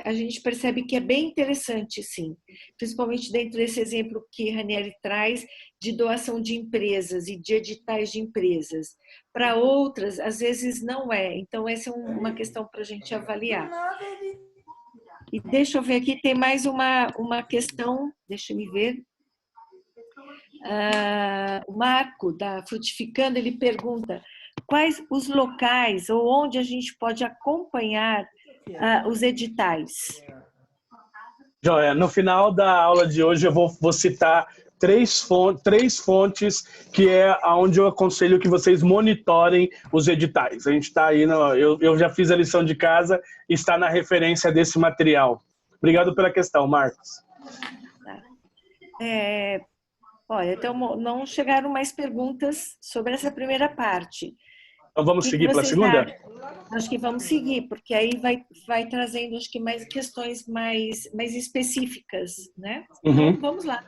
a gente percebe que é bem interessante, sim, principalmente dentro desse exemplo que Ranieri traz de doação de empresas e de editais de empresas. Para outras, às vezes não é. Então, essa é uma questão para a gente avaliar. E deixa eu ver aqui, tem mais uma questão, deixa eu me ver. O Marco, da Frutificando, ele pergunta quais os locais ou onde a gente pode acompanhar os editais. Joia, no final da aula de hoje eu vou citar três fontes que é onde eu aconselho que vocês monitorem os editais. A gente está aí, eu já fiz a lição de casa e está na referência desse material. Obrigado pela questão, Marcos. Olha, então não chegaram mais perguntas sobre essa primeira parte. Então vamos seguir para a segunda? Acho que vamos seguir, porque aí vai trazendo, acho que, mais questões mais específicas, né? Então, vamos lá.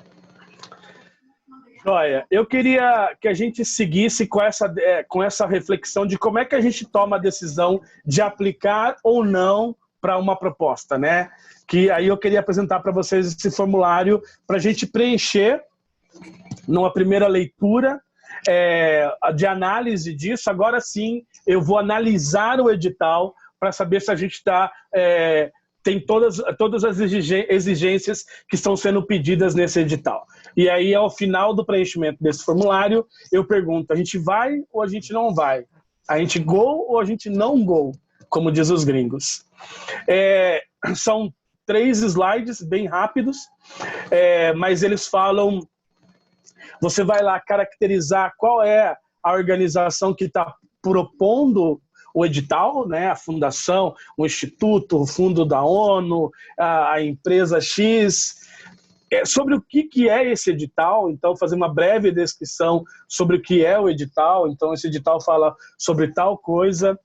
Olha, eu queria que a gente seguisse com essa reflexão de como é que a gente toma a decisão de aplicar ou não para uma proposta, né? Que aí eu queria apresentar para vocês esse formulário para a gente preencher numa primeira leitura de análise disso. Agora sim, eu vou analisar o edital para saber se a gente tem todas as exigências que estão sendo pedidas nesse edital. E aí, ao final do preenchimento desse formulário, eu pergunto, a gente vai ou a gente não vai? A gente go ou a gente não go? Como diz os gringos. São 3 slides bem rápidos, mas eles falam... Você vai lá caracterizar qual é a organização que está propondo o edital, né? A fundação, o instituto, o fundo da ONU, a empresa X. Sobre o que é esse edital, então fazer uma breve descrição sobre o que é o edital. Então esse edital fala sobre tal coisa.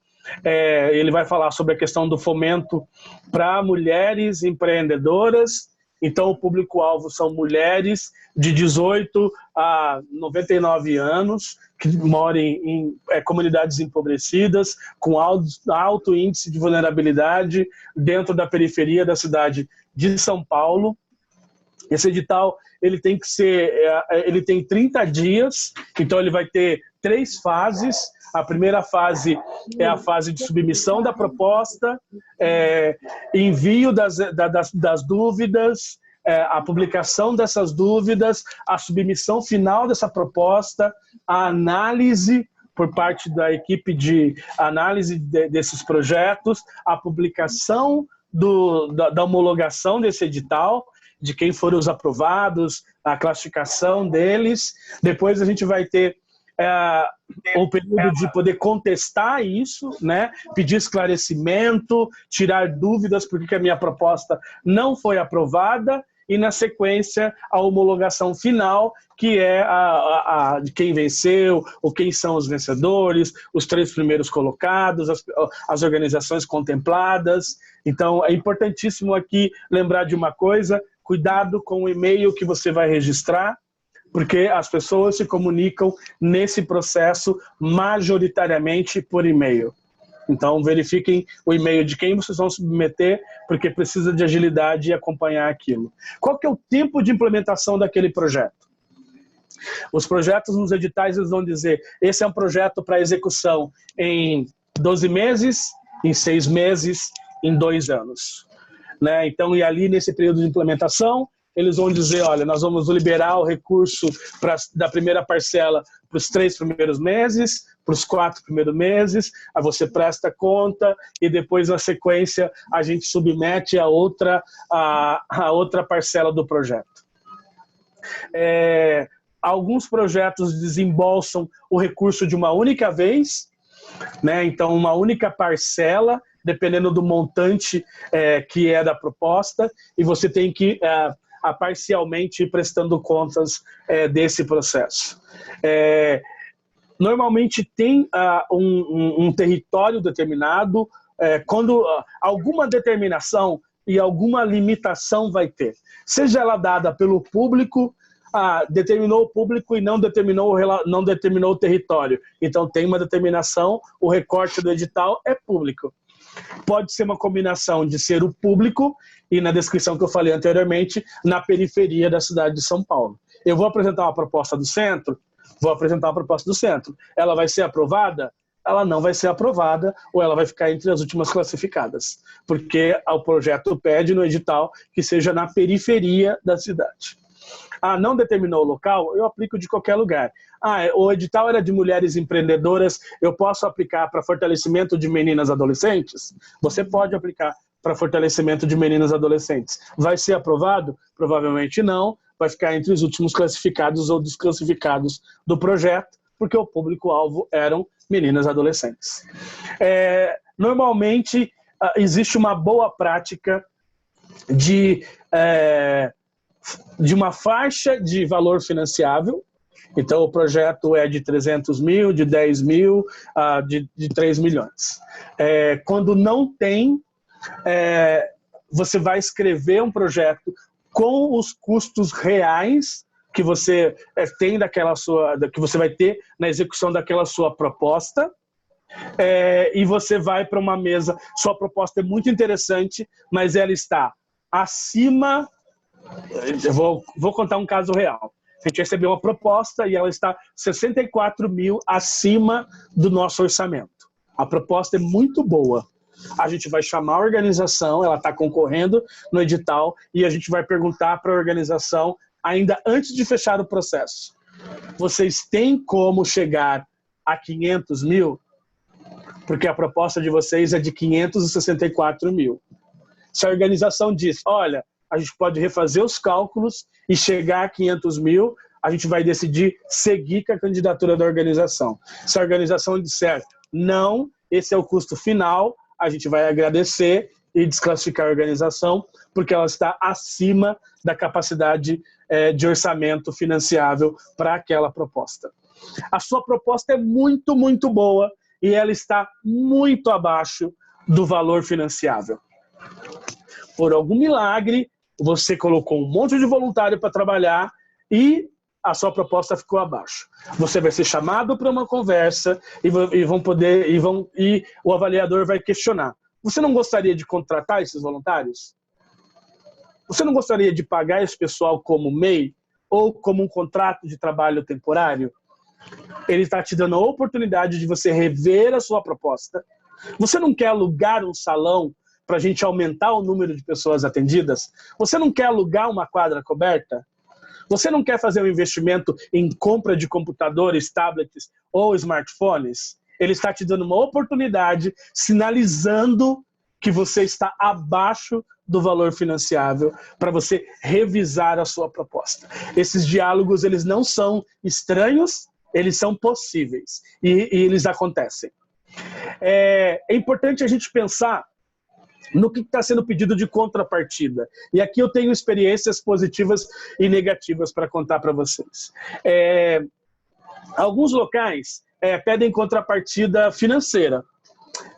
Ele vai falar sobre a questão do fomento para mulheres empreendedoras. Então o público-alvo são mulheres de 18 a 99 anos que moram em comunidades empobrecidas, com alto índice de vulnerabilidade dentro da periferia da cidade de São Paulo. Esse edital ele tem 30 dias, então ele vai ter 3 fases. A primeira fase é a fase de submissão da proposta, envio das dúvidas, a publicação dessas dúvidas, a submissão final dessa proposta, a análise por parte da equipe de análise desses projetos, a publicação da homologação desse edital, de quem foram os aprovados, a classificação deles. Depois a gente vai ter o período de poder contestar isso, né? Pedir esclarecimento, tirar dúvidas porque a minha proposta não foi aprovada, e na sequência a homologação final, que é de quem venceu, ou quem são os vencedores, os 3 primeiros colocados, as organizações contempladas. Então é importantíssimo aqui lembrar de uma coisa: cuidado com o e-mail que você vai registrar, porque as pessoas se comunicam nesse processo majoritariamente por e-mail. Então, verifiquem o e-mail de quem vocês vão submeter, porque precisa de agilidade e acompanhar aquilo. Qual que é o tempo de implementação daquele projeto? Os projetos nos editais eles vão dizer, esse é um projeto para execução em 12 meses, em 6 meses, em 2 anos. Né? Então, e ali nesse período de implementação, eles vão dizer, olha, nós vamos liberar o recurso da primeira parcela para os 3 primeiros meses, para os 4 primeiros meses, aí você presta conta e depois, na sequência, a gente submete a outra parcela do projeto. Alguns projetos desembolsam o recurso de uma única vez, né? Então, uma única parcela, dependendo do montante que é da proposta, e você tem que parcialmente ir prestando contas desse processo. Normalmente tem um território determinado, quando alguma determinação e alguma limitação vai ter, seja ela dada pelo público, determinou o público e não determinou o território. Então tem uma determinação, o recorte do edital é público. Pode ser uma combinação de ser o público e, na descrição que eu falei anteriormente, na periferia da cidade de São Paulo. Eu vou apresentar uma proposta do centro, ela vai ser aprovada? Ela não vai ser aprovada, ou ela vai ficar entre as últimas classificadas, porque o projeto pede no edital que seja na periferia da cidade. Não determinou o local, eu aplico de qualquer lugar. O edital era de mulheres empreendedoras, eu posso aplicar para fortalecimento de meninas adolescentes? Você pode aplicar para fortalecimento de meninas adolescentes. Vai ser aprovado? Provavelmente não, vai ficar entre os últimos classificados ou desclassificados do projeto, porque o público-alvo eram meninas adolescentes. Normalmente, existe uma boa prática de uma faixa de valor financiável, Então, o projeto é de 300 mil, de 10 mil, de 3 milhões. Quando não tem, você vai escrever um projeto com os custos reais que você tem que você vai ter na execução daquela sua proposta, e você vai para uma mesa. Sua proposta é muito interessante, mas ela está acima. Eu vou contar um caso real. A gente recebeu uma proposta e ela está 64 mil acima do nosso orçamento. A proposta é muito boa. A gente vai chamar a organização, ela está concorrendo no edital, e a gente vai perguntar para a organização, ainda antes de fechar o processo: vocês têm como chegar a 500 mil? Porque a proposta de vocês é de 564 mil. Se a organização diz, olha, a gente pode refazer os cálculos e chegar a 500 mil, a gente vai decidir seguir com a candidatura da organização. Se a organização disser, não, esse é o custo final, a gente vai agradecer e desclassificar a organização, porque ela está acima da capacidade de orçamento financiável para aquela proposta. A sua proposta é muito, muito boa e ela está muito abaixo do valor financiável. Por algum milagre, você colocou um monte de voluntário para trabalhar e a sua proposta ficou abaixo. Você vai ser chamado para uma conversa e o avaliador vai questionar. Você não gostaria de contratar esses voluntários? Você não gostaria de pagar esse pessoal como MEI ou como um contrato de trabalho temporário? Ele está te dando a oportunidade de você rever a sua proposta. Você não quer alugar um salão para a gente aumentar o número de pessoas atendidas? Você não quer alugar uma quadra coberta? Você não quer fazer um investimento em compra de computadores, tablets ou smartphones? Ele está te dando uma oportunidade, sinalizando que você está abaixo do valor financiável para você revisar a sua proposta. Esses diálogos, eles não são estranhos, eles são possíveis e eles acontecem. É importante a gente pensar no que está sendo pedido de contrapartida. E aqui eu tenho experiências positivas e negativas para contar para vocês. Alguns locais pedem contrapartida financeira,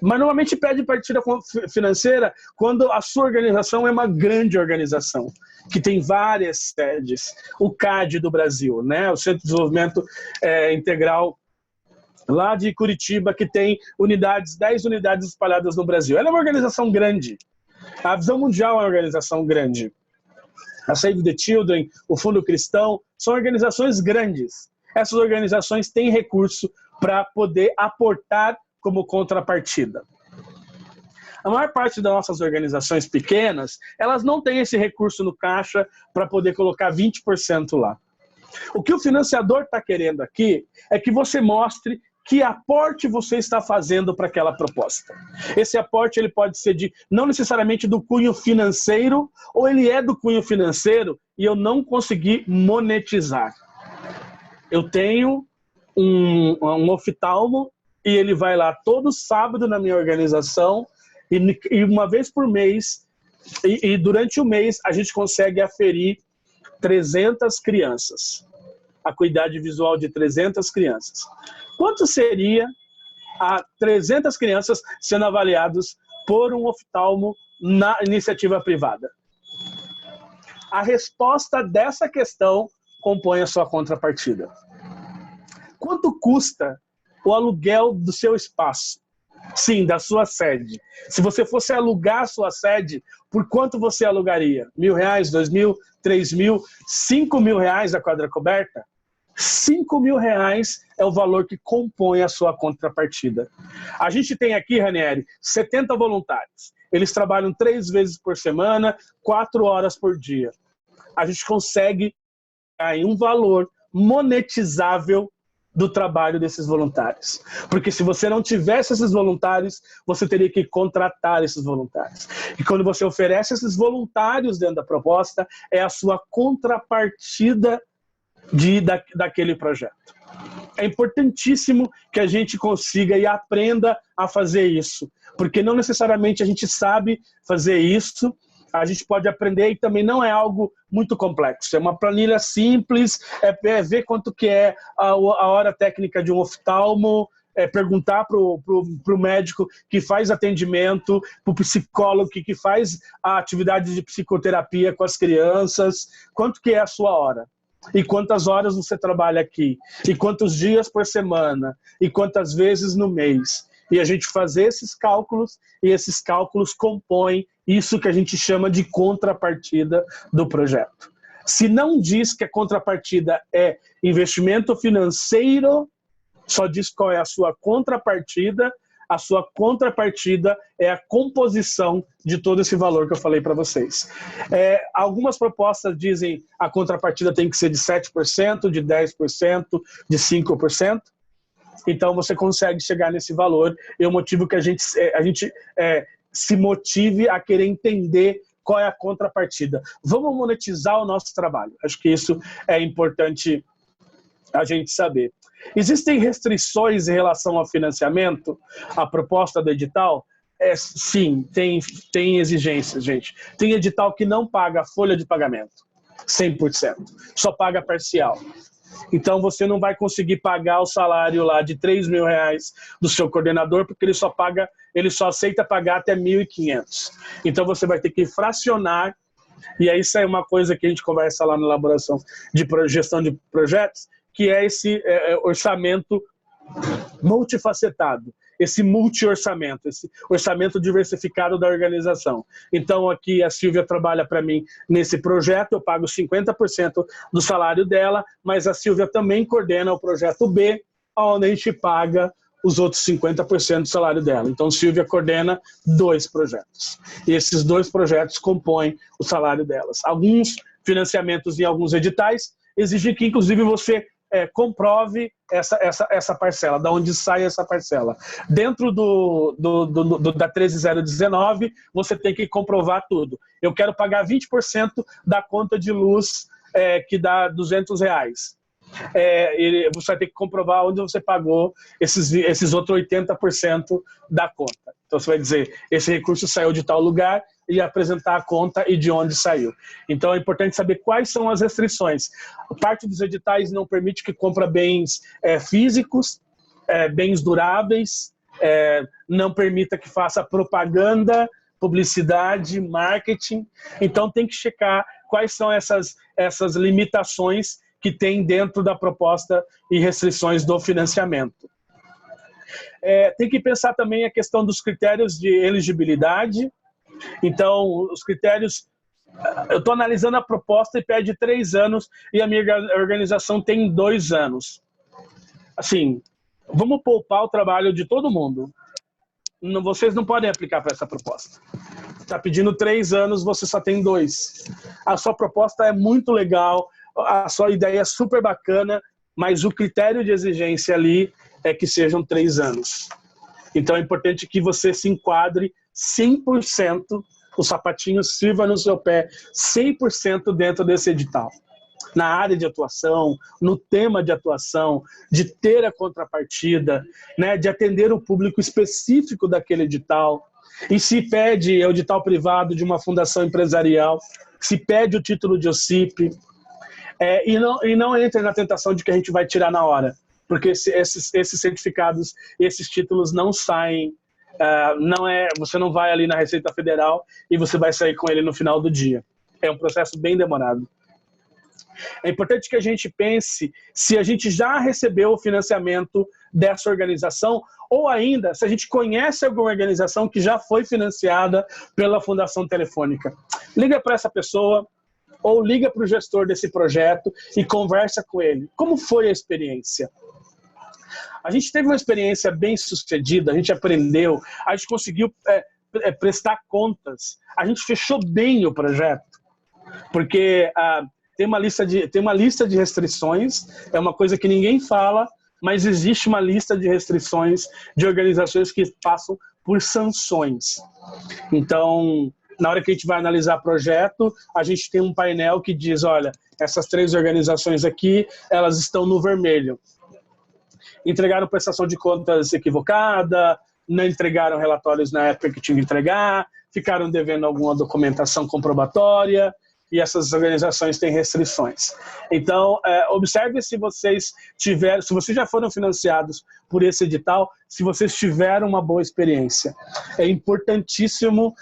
mas normalmente pede partida financeira quando a sua organização é uma grande organização, que tem várias sedes. O CAD do Brasil, né? O Centro de Desenvolvimento Integral lá de Curitiba, que tem 10 unidades espalhadas no Brasil. Ela é uma organização grande. A Visão Mundial é uma organização grande. A Save the Children, o Fundo Cristão, são organizações grandes. Essas organizações têm recurso para poder aportar como contrapartida. A maior parte das nossas organizações pequenas, elas não têm esse recurso no caixa para poder colocar 20% lá. O que o financiador está querendo aqui é que você mostre que aporte você está fazendo para aquela proposta. Esse aporte ele pode ser não necessariamente do cunho financeiro, ou ele é do cunho financeiro e eu não consegui monetizar. Eu tenho um oftalmo e ele vai lá todo sábado na minha organização e uma vez por mês, e durante o mês a gente consegue aferir 300 crianças. A acuidade visual de 300 crianças. Quanto seria a 300 crianças sendo avaliados por um oftalmo na iniciativa privada? A resposta dessa questão compõe a sua contrapartida. Quanto custa o aluguel do seu espaço? Sim, da sua sede. Se você fosse alugar a sua sede, por quanto você alugaria? R$1.000, R$2.000, R$3.000, R$5.000 a quadra coberta? R$5.000 é o valor que compõe a sua contrapartida. A gente tem aqui, Ranieri, 70 voluntários. Eles trabalham 3 vezes por semana, 4 horas por dia. A gente consegue em um valor monetizável do trabalho desses voluntários. Porque se você não tivesse esses voluntários, você teria que contratar esses voluntários. E quando você oferece esses voluntários dentro da proposta, é a sua contrapartida daquele projeto. É importantíssimo que a gente consiga e aprenda a fazer isso, porque não necessariamente a gente sabe fazer isso a gente pode aprender e também não é algo muito complexo. É uma planilha simples, é ver quanto que é a hora técnica de um oftalmo, perguntar para o médico que faz atendimento, para o psicólogo que faz a atividade de psicoterapia com as crianças, quanto que é a sua hora. E quantas horas você trabalha aqui, e quantos dias por semana, e quantas vezes no mês. E a gente fazer esses cálculos, e esses cálculos compõem isso que a gente chama de contrapartida do projeto. Se não diz que a contrapartida é investimento financeiro, só diz qual é a sua contrapartida é a composição de todo esse valor que eu falei para vocês. Algumas propostas dizem a contrapartida tem que ser de 7%, de 10%, de 5%. Então você consegue chegar nesse valor e o motivo que a gente se motive a querer entender qual é a contrapartida. Vamos monetizar o nosso trabalho. Acho que isso é importante a gente saber. Existem restrições em relação ao financiamento? A proposta do edital? Sim, tem exigências, gente. Tem edital que não paga a folha de pagamento, 100%. Só paga parcial. Então você não vai conseguir pagar o salário lá de R$3.000 do seu coordenador, porque ele só aceita pagar até 1.500. Então você vai ter que fracionar, e aí isso é uma coisa que a gente conversa lá na elaboração de gestão de projetos, que é esse orçamento multifacetado, esse multi-orçamento, esse orçamento diversificado da organização. Então aqui a Silvia trabalha para mim nesse projeto, eu pago 50% do salário dela, mas a Silvia também coordena o projeto B, onde a gente paga os outros 50% do salário dela. Então Silvia coordena 2 projetos. E esses 2 projetos compõem o salário delas. Alguns financiamentos em alguns editais exigem que inclusive você comprove essa parcela, da onde sai essa parcela. Dentro da 13019, você tem que comprovar tudo. Eu quero pagar 20% da conta de luz que dá R$200. Você vai ter que comprovar onde você pagou esses outros 80% da conta. Então você vai dizer, esse recurso saiu de tal lugar e apresentar a conta e de onde saiu. Então é importante saber quais são as restrições. Parte dos editais não permite que compra bens físicos, bens duráveis, não permita que faça propaganda, publicidade, marketing. Então tem que checar quais são essas limitações que tem dentro da proposta e restrições do financiamento. Tem que pensar também a questão dos critérios de elegibilidade. Então, os critérios... Eu estou analisando a proposta e pede 3 anos e a minha organização tem 2 anos. Assim, vamos poupar o trabalho de todo mundo. Vocês não podem aplicar para essa proposta. Está pedindo 3 anos, você só tem 2. A sua proposta é muito legal, a sua ideia é super bacana, mas o critério de exigência ali é que sejam 3 anos. Então é importante que você se enquadre 100%, o sapatinho sirva no seu pé 100% dentro desse edital. Na área de atuação, no tema de atuação, de ter a contrapartida, né, de atender o público específico daquele edital. E se pede o edital privado de uma fundação empresarial, se pede o título de OCIP, e não entre na tentação de que a gente vai tirar na hora, porque esses certificados, esses títulos não saem, você não vai ali na Receita Federal e você vai sair com ele no final do dia. É um processo bem demorado. É importante que a gente pense se a gente já recebeu o financiamento dessa organização ou ainda se a gente conhece alguma organização que já foi financiada pela Fundação Telefônica. Liga para essa pessoa ou liga para o gestor desse projeto e conversa com ele. Como foi a experiência? A gente teve uma experiência bem sucedida, a gente aprendeu, a gente conseguiu prestar contas, a gente fechou bem o projeto, porque tem uma lista de restrições, é uma coisa que ninguém fala, mas existe uma lista de restrições de organizações que passam por sanções. Então, na hora que a gente vai analisar projeto, a gente tem um painel que diz, olha, essas 3 organizações aqui, elas estão no vermelho. Entregaram prestação de contas equivocada, não entregaram relatórios na época que tinha que entregar, ficaram devendo alguma documentação comprobatória, e essas organizações têm restrições. Então, observe se vocês já foram financiados por esse edital, se vocês tiveram uma boa experiência. É importantíssimo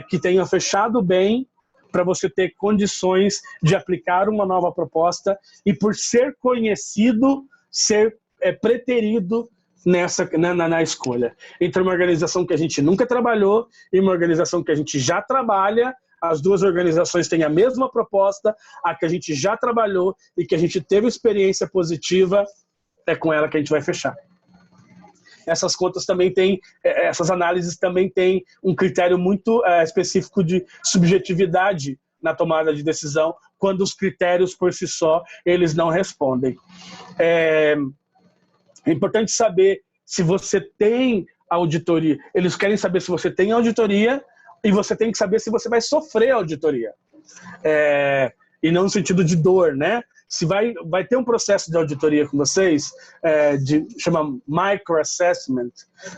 que tenham fechado bem, para você ter condições de aplicar uma nova proposta e, por ser conhecido, ser preterido na escolha. Entre uma organização que a gente nunca trabalhou e uma organização que a gente já trabalha, as duas organizações têm a mesma proposta, a que a gente já trabalhou e que a gente teve experiência positiva, é com ela que a gente vai fechar. Essas contas também têm, essas análises também têm um critério muito específico de subjetividade na tomada de decisão, quando os critérios por si só, eles não respondem. É importante saber se você tem auditoria. Eles querem saber se você tem auditoria e você tem que saber se você vai sofrer auditoria. E não no sentido de dor, né? Se vai ter um processo de auditoria com vocês, chama microassessment,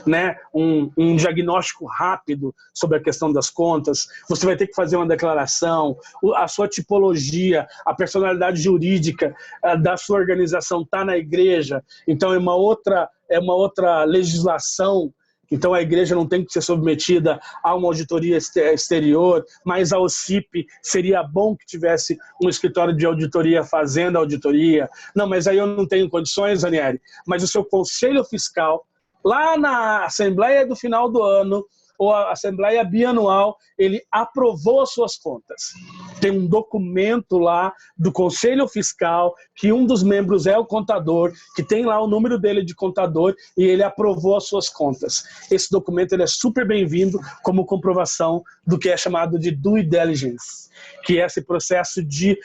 né? Um diagnóstico rápido sobre a questão das contas. Você vai ter que fazer uma declaração, a sua tipologia, a personalidade jurídica da sua organização está na igreja, então é uma outra legislação. Então a igreja não tem que ser submetida a uma auditoria exterior, mas a OCIP seria bom que tivesse um escritório de auditoria fazendo auditoria. Não, mas aí eu não tenho condições, Ranieri. Mas o seu conselho fiscal, lá na assembleia do final do ano, ou a assembleia bianual, ele aprovou as suas contas. Tem um documento lá do conselho fiscal, que um dos membros é o contador, que tem lá o número dele de contador, e ele aprovou as suas contas. Esse documento ele é super bem-vindo como comprovação do que é chamado de due diligence, que é esse processo de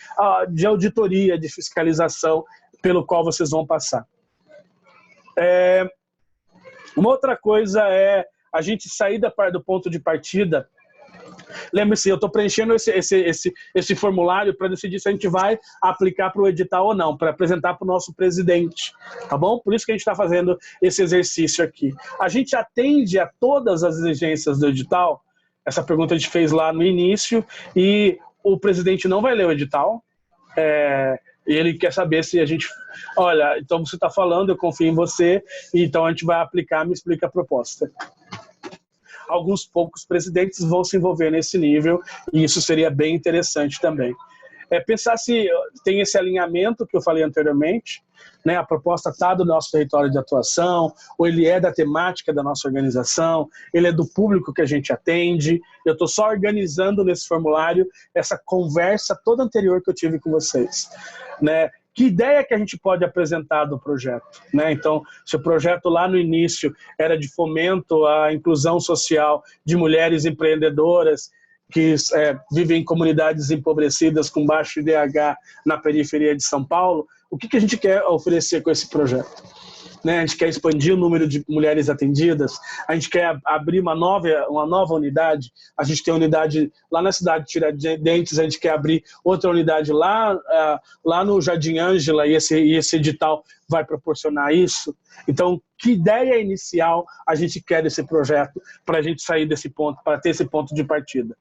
auditoria, de fiscalização, pelo qual vocês vão passar. Uma outra coisa é a gente sair do ponto de partida. Lembre-se, eu estou preenchendo esse formulário para decidir se a gente vai aplicar para o edital ou não, para apresentar para o nosso presidente, tá bom? Por isso que a gente está fazendo esse exercício aqui. A gente atende a todas as exigências do edital? Essa pergunta a gente fez lá no início, e o presidente não vai ler o edital, e ele quer saber se a gente... Olha, então você está falando, eu confio em você, então a gente vai aplicar, me explica a proposta. Alguns poucos presidentes vão se envolver nesse nível, e isso seria bem interessante também. Pensar se tem esse alinhamento que eu falei anteriormente, né? A proposta está do nosso território de atuação, ou ele é da temática da nossa organização, ele é do público que a gente atende. Eu estou só organizando nesse formulário essa conversa toda anterior que eu tive com vocês, né? Que ideia que a gente pode apresentar do projeto, né? Então, se o projeto lá no início era de fomento à inclusão social de mulheres empreendedoras que vivem em comunidades empobrecidas com baixo IDH na periferia de São Paulo, o que a gente quer oferecer com esse projeto? Né? A gente quer expandir o número de mulheres atendidas, a gente quer abrir uma nova unidade, a gente tem unidade lá na cidade de Tiradentes, a gente quer abrir outra unidade lá no Jardim Ângela, e esse edital vai proporcionar isso. Então, que ideia inicial a gente quer desse projeto para a gente sair desse ponto, para ter esse ponto de partida?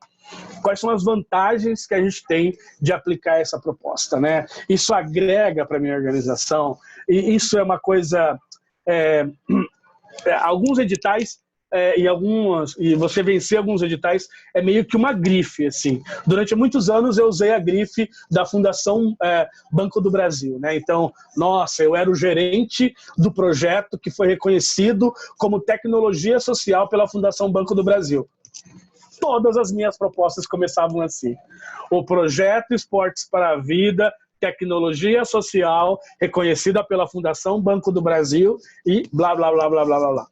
Quais são as vantagens que a gente tem de aplicar essa proposta, né? Isso agrega para a minha organização, e isso é uma coisa... alguns editais e você vencer alguns editais é meio que uma grife, assim. Durante muitos anos eu usei a grife da Fundação Banco do Brasil, né? Então, nossa, eu era o gerente do projeto que foi reconhecido como tecnologia social pela Fundação Banco do Brasil. Todas as minhas propostas começavam assim: o projeto Esportes para a Vida, tecnologia social, reconhecida pela Fundação Banco do Brasil, e blá, blá, blá, blá, blá, blá, blá.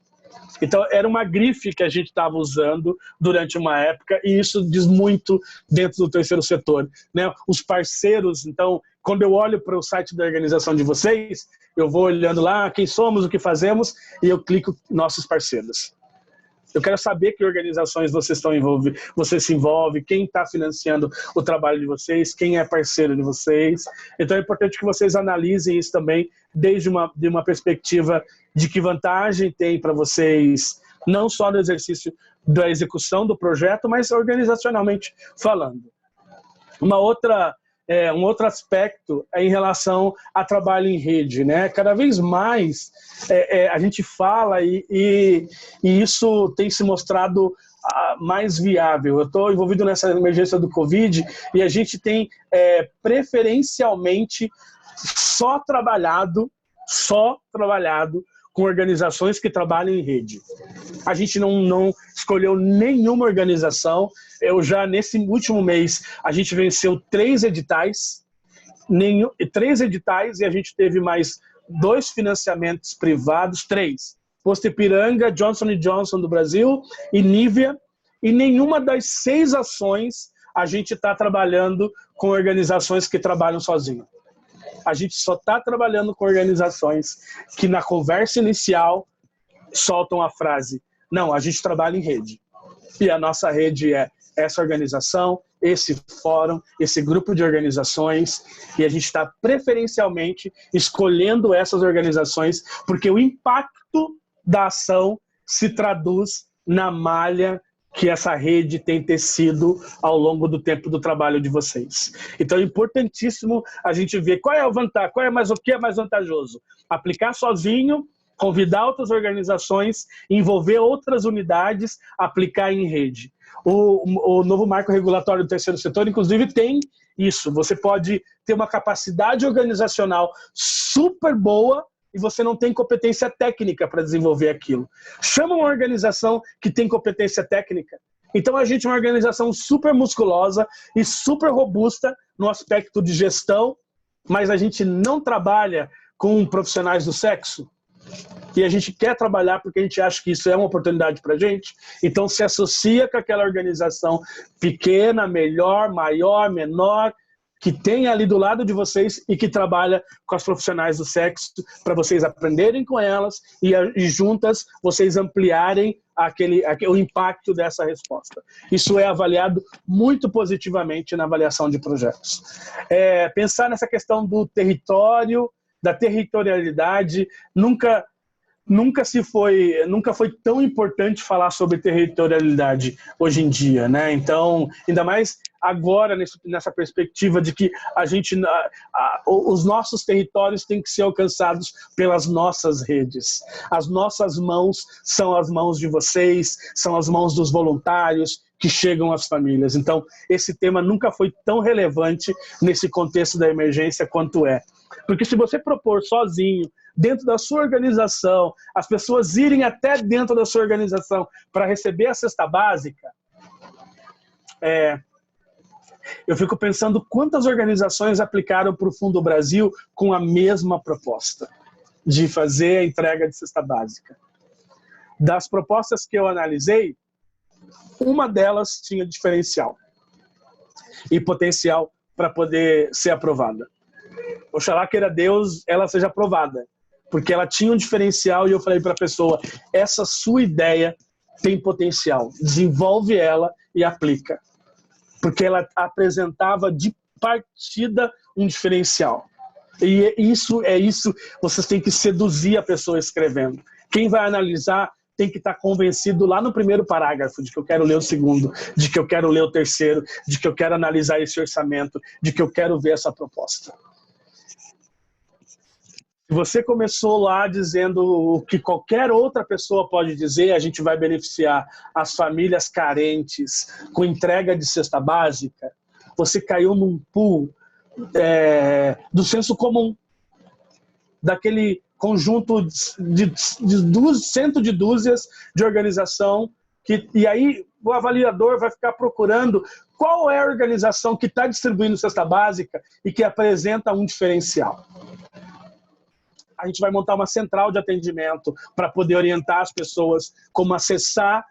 Então, era uma grife que a gente estava usando durante uma época, e isso diz muito dentro do terceiro setor, né? Os parceiros, então, quando eu olho para o site da organização de vocês, eu vou olhando lá quem somos, o que fazemos, e eu clico nossos parceiros. Eu quero saber que organizações vocês se envolvem, quem está financiando o trabalho de vocês, quem é parceiro de vocês. Então é importante que vocês analisem isso também desde uma perspectiva de que vantagem tem para vocês, não só no exercício da execução do projeto, mas organizacionalmente falando. Um outro aspecto é em relação a trabalho em rede, né? Cada vez mais a gente fala e isso tem se mostrado mais viável. Eu estou envolvido nessa emergência do Covid e a gente tem preferencialmente só trabalhado com organizações que trabalham em rede. A gente não escolheu nenhuma organização. Nesse último mês, a gente venceu 3 editais e a gente teve mais 2 financiamentos privados, 3. Posto Ipiranga, Johnson & Johnson do Brasil e Nivea, e nenhuma das 6 ações a gente está trabalhando com organizações que trabalham sozinho. A gente só está trabalhando com organizações que na conversa inicial soltam a frase: não, a gente trabalha em rede. E a nossa rede é essa organização, esse fórum, esse grupo de organizações, e a gente está preferencialmente escolhendo essas organizações porque o impacto da ação se traduz na malha que essa rede tem tecido ao longo do tempo do trabalho de vocês. Então é importantíssimo a gente ver qual é a vantagem, o que é mais vantajoso. Aplicar sozinho, convidar outras organizações, envolver outras unidades, aplicar em rede. O novo marco regulatório do terceiro setor, inclusive, tem isso. Você pode ter uma capacidade organizacional super boa e você não tem competência técnica para desenvolver aquilo. Chama uma organização que tem competência técnica. Então a gente é uma organização super musculosa e super robusta no aspecto de gestão, mas a gente não trabalha com profissionais do sexo. E a gente quer trabalhar porque a gente acha que isso é uma oportunidade para a gente. Então se associa com aquela organização pequena, melhor, maior, menor, que tem ali do lado de vocês e que trabalha com as profissionais do sexo para vocês aprenderem com elas e juntas vocês ampliarem o impacto dessa resposta. Isso é avaliado muito positivamente na avaliação de projetos. Pensar nessa questão do território, da territorialidade, nunca foi tão importante falar sobre territorialidade hoje em dia, né? Então, ainda mais agora nessa perspectiva de que os nossos territórios têm que ser alcançados pelas nossas redes. As nossas mãos são as mãos de vocês, são as mãos dos voluntários que chegam às famílias. Então, esse tema nunca foi tão relevante nesse contexto da emergência quanto é. Porque se você propor sozinho, dentro da sua organização, as pessoas irem até dentro da sua organização para receber a cesta básica, eu fico pensando quantas organizações aplicaram para o Fundo Brasil com a mesma proposta de fazer a entrega de cesta básica. Das propostas que eu analisei, uma delas tinha diferencial e potencial para poder ser aprovada. Oxalá queira Deus ela seja aprovada, porque ela tinha um diferencial e eu falei para a pessoa: essa sua ideia tem potencial, desenvolve ela e aplica. Porque ela apresentava de partida um diferencial. E isso, vocês têm que seduzir a pessoa escrevendo. Quem vai analisar tem que estar convencido lá no primeiro parágrafo de que eu quero ler o segundo, de que eu quero ler o terceiro, de que eu quero analisar esse orçamento, de que eu quero ver essa proposta. Se você começou lá dizendo o que qualquer outra pessoa pode dizer, a gente vai beneficiar as famílias carentes com entrega de cesta básica, você caiu num pool do senso comum, daquele conjunto de cento de dúzias de organização, e aí o avaliador vai ficar procurando qual é a organização que está distribuindo cesta básica e que apresenta um diferencial. A gente vai montar uma central de atendimento para poder orientar as pessoas como acessar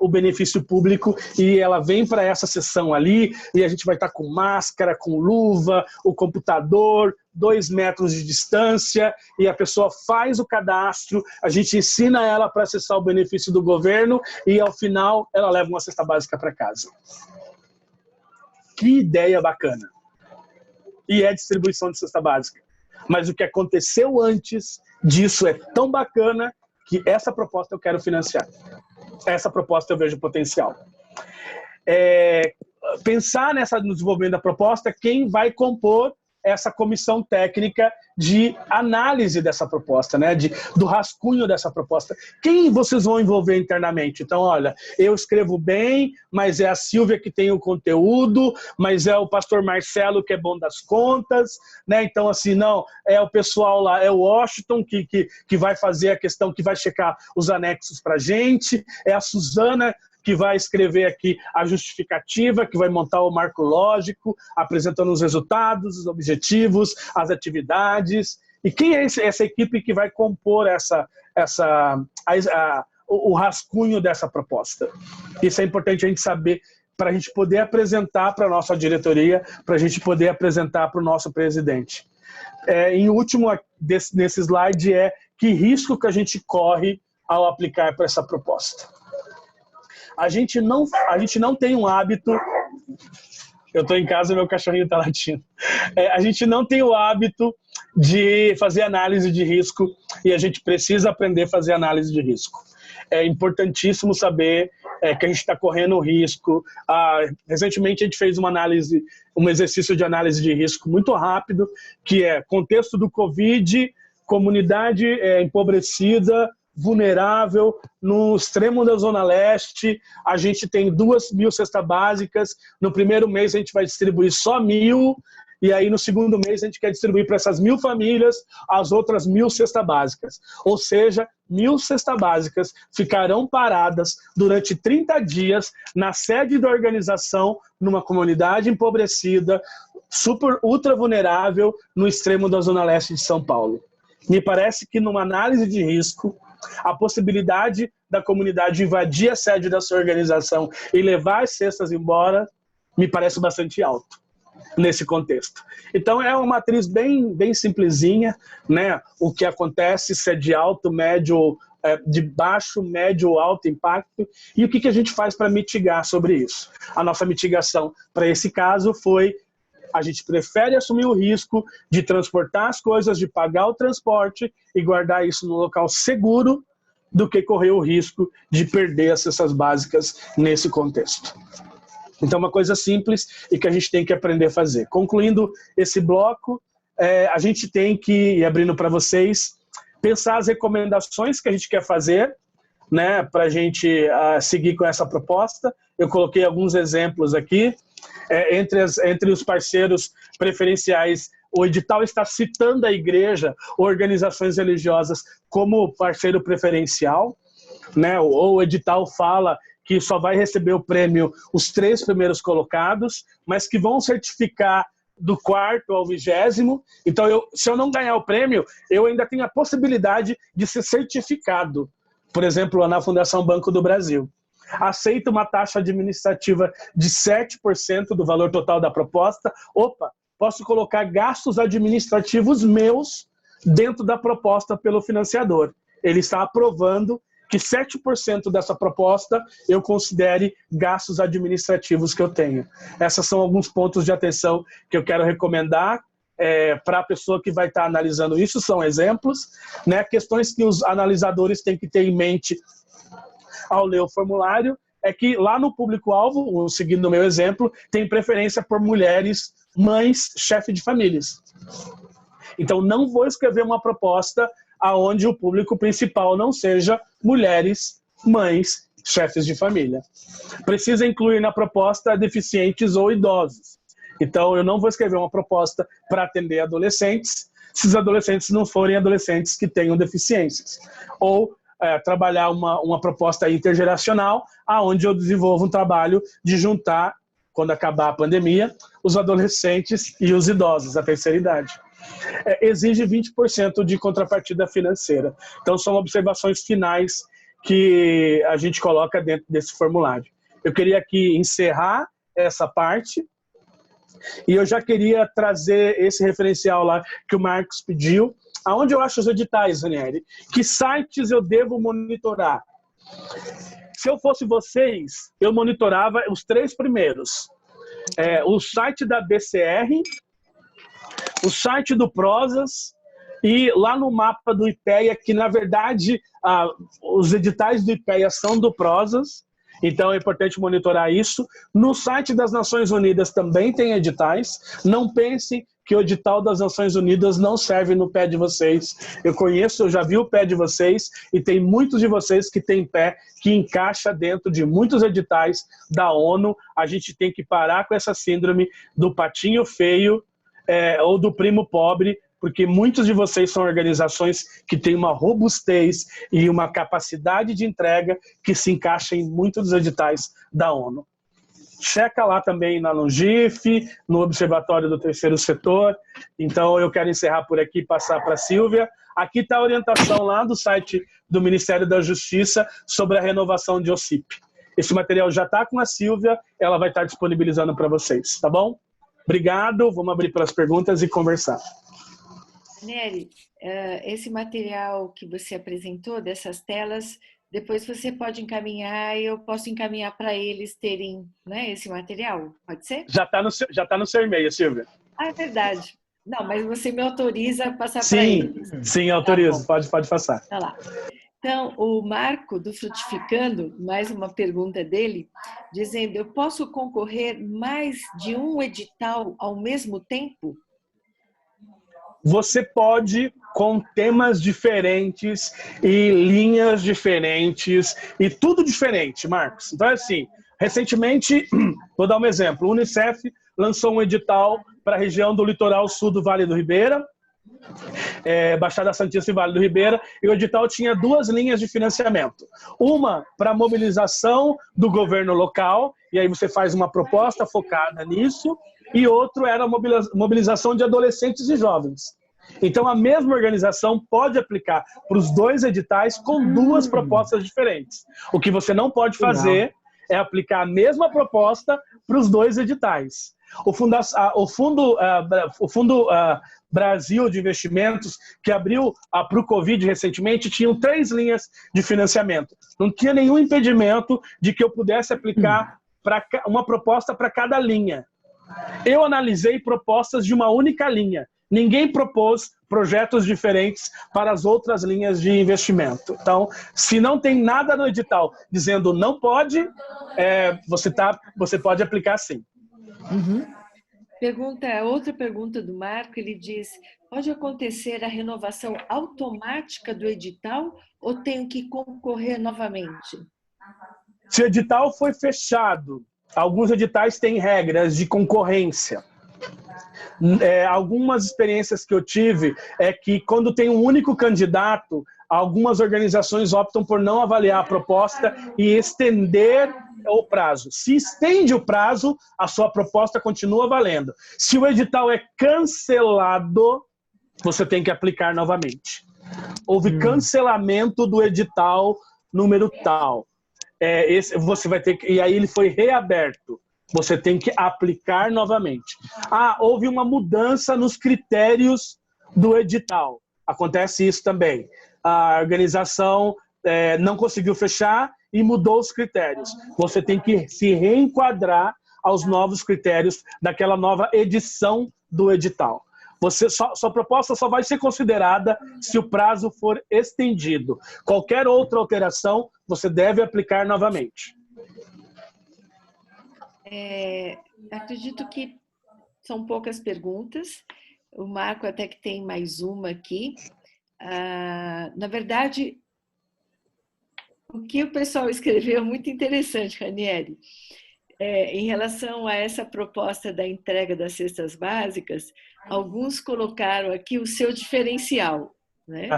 o benefício público, e ela vem para essa sessão ali e a gente vai estar com máscara, com luva, o computador, 2 metros de distância, e a pessoa faz o cadastro, a gente ensina ela para acessar o benefício do governo e ao final ela leva uma cesta básica para casa. Que ideia bacana! E é distribuição de cesta básica. Mas o que aconteceu antes disso é tão bacana que essa proposta eu quero financiar. essa proposta eu vejo potencial. Pensar no desenvolvimento da proposta, quem vai compor essa comissão técnica de análise dessa proposta, né? Do rascunho dessa proposta. Quem vocês vão envolver internamente? Então, olha, eu escrevo bem, mas é a Silvia que tem o conteúdo, mas é o pastor Marcelo que é bom das contas, né? Então, assim, não, é o pessoal lá, é o Washington que vai fazer a questão, que vai checar os anexos pra gente, é a Suzana que vai escrever aqui a justificativa, que vai montar o marco lógico, apresentando os resultados, os objetivos, as atividades. E quem é essa equipe que vai compor o rascunho dessa proposta? Isso é importante a gente saber, para a gente poder apresentar para a nossa diretoria, para a gente poder apresentar para o nosso presidente. Em último, nesse slide, que risco que a gente corre ao aplicar para essa proposta. A gente não tem um hábito... Eu estou em casa e meu cachorrinho está latindo. A gente não tem o hábito de fazer análise de risco e a gente precisa aprender a fazer análise de risco. É importantíssimo saber que a gente está correndo risco. Recentemente a gente fez um exercício de análise de risco muito rápido, que é contexto do Covid, comunidade empobrecida, vulnerável, no extremo da Zona Leste, a gente tem 2.000 cestas básicas, no primeiro mês a gente vai distribuir só 1.000, e aí no segundo mês a gente quer distribuir para essas 1.000 famílias as outras 1.000 cestas básicas. Ou seja, 1.000 cestas básicas ficarão paradas durante 30 dias na sede da organização, numa comunidade empobrecida, ultra vulnerável, no extremo da Zona Leste de São Paulo. Me parece que numa análise de risco, a possibilidade da comunidade invadir a sede da sua organização e levar as cestas embora me parece bastante alto nesse contexto. Então é uma matriz bem simplesinha, né? O que acontece, se é de alto, médio, de baixo, médio ou alto impacto, e o que a gente faz para mitigar sobre isso. A nossa mitigação para esse caso foi: a gente prefere assumir o risco de transportar as coisas, de pagar o transporte e guardar isso no local seguro, do que correr o risco de perder as cestas básicas nesse contexto. Então, uma coisa simples e que a gente tem que aprender a fazer. Concluindo esse bloco, a gente tem que, abrindo para vocês, pensar as recomendações que a gente quer fazer, né, para a gente seguir com essa proposta. Eu coloquei alguns exemplos aqui. Entre os parceiros preferenciais, o edital está citando a igreja, organizações religiosas, como parceiro preferencial, né? O edital fala que só vai receber o prêmio os 3 primeiros colocados, mas que vão certificar do 4º ao 20º. Então, se eu não ganhar o prêmio, eu ainda tenho a possibilidade de ser certificado, por exemplo, lá na Fundação Banco do Brasil. Aceita uma taxa administrativa de 7% do valor total da proposta. Opa, posso colocar gastos administrativos meus dentro da proposta pelo financiador. Ele está aprovando que 7% dessa proposta eu considere gastos administrativos que eu tenho. Esses são alguns pontos de atenção que eu quero recomendar para a pessoa que vai estar analisando isso. São exemplos, né? Questões que os analisadores têm que ter em mente ao ler o formulário, é que lá no público-alvo, seguindo o meu exemplo, tem preferência por mulheres, mães, chefe de famílias. Então, não vou escrever uma proposta onde o público principal não seja mulheres, mães, chefes de família. Precisa incluir na proposta deficientes ou idosos. Então, eu não vou escrever uma proposta para atender adolescentes, se os adolescentes não forem adolescentes que tenham deficiências. Ou trabalhar uma proposta intergeracional, onde eu desenvolvo um trabalho de juntar, quando acabar a pandemia, os adolescentes e os idosos, a terceira idade. Exige 20% de contrapartida financeira. Então, são observações finais que a gente coloca dentro desse formulário. Eu queria aqui encerrar essa parte, e eu já queria trazer esse referencial lá que o Marcos pediu. Aonde eu acho os editais, Ranieri? Que sites eu devo monitorar? Se eu fosse vocês, eu monitorava os 3 primeiros. O site da BCR, o site do Prosas E lá no mapa do IPEA, que na verdade os editais do IPEA são do Prozas, então é importante monitorar isso. No site das Nações Unidas também tem editais. Não pensem que o edital das Nações Unidas não serve no pé de vocês. Eu já vi o pé de vocês e tem muitos de vocês que têm pé que encaixa dentro de muitos editais da ONU. A gente tem que parar com essa síndrome do patinho feio ou do primo pobre, porque muitos de vocês são organizações que têm uma robustez e uma capacidade de entrega que se encaixa em muitos dos editais da ONU. Checa lá também na Longif, no Observatório do Terceiro Setor. Então, eu quero encerrar por aqui e passar para a Silvia. Aqui está a orientação lá do site do Ministério da Justiça sobre a renovação de OCIP. Esse material já está com a Silvia, ela vai estar disponibilizando para vocês, tá bom? Obrigado, vamos abrir para as perguntas e conversar. Nery, esse material que você apresentou, dessas telas, depois você pode encaminhar e eu posso encaminhar para eles terem, né, esse material, pode ser? Já tá no seu e-mail, Silvia. Ah, é verdade. Não, mas você me autoriza a passar para eles. Sim, autorizo, Tá, pode passar. tá lá. Então, o Marco do Frutificando, mais uma pergunta dele, dizendo, eu posso concorrer mais de um edital ao mesmo tempo? Você pode, com temas diferentes e linhas diferentes e tudo diferente, Marcos. Então, assim, recentemente, vou dar um exemplo, o Unicef lançou um edital para a região do litoral sul do Vale do Ribeira, Baixada Santista e Vale do Ribeira, e o edital tinha 2 linhas de financiamento. Uma para mobilização do governo local, e aí você faz uma proposta focada nisso, e outro era a mobilização de adolescentes e jovens. Então, a mesma organização pode aplicar para os 2 editais com 2 propostas diferentes. O que você não pode fazer é aplicar a mesma proposta para os 2 editais. O Fundo Brasil de Investimentos, que abriu para o Covid recentemente, tinham 3 linhas de financiamento. Não tinha nenhum impedimento de que eu pudesse aplicar uma proposta para cada linha. Eu analisei propostas de uma única linha. Ninguém propôs projetos diferentes para as outras linhas de investimento. Então, se não tem nada no edital dizendo não pode, você pode aplicar sim. Uhum. Outra pergunta do Marco, ele diz, pode acontecer a renovação automática do edital ou tenho que concorrer novamente? Se o edital foi fechado, alguns editais têm regras de concorrência. Algumas experiências que eu tive é que quando tem um único candidato, algumas organizações optam por não avaliar a proposta e estender o prazo. Se estende o prazo, a sua proposta continua valendo. Se o edital é cancelado, você tem que aplicar novamente. Houve cancelamento do edital número tal. Você vai ter que, e aí ele foi reaberto. Você tem que aplicar novamente. Houve uma mudança nos critérios do edital. Acontece isso também. A organização não conseguiu fechar e mudou os critérios. Você tem que se reenquadrar aos novos critérios daquela nova edição do edital. Sua proposta só vai ser considerada se o prazo for estendido. Qualquer outra alteração, você deve aplicar novamente. Acredito que são poucas perguntas. O Marco até que tem mais uma aqui. Na verdade, o que o pessoal escreveu é muito interessante, Ranieri. Em relação a essa proposta da entrega das cestas básicas, alguns colocaram aqui o seu diferencial, né?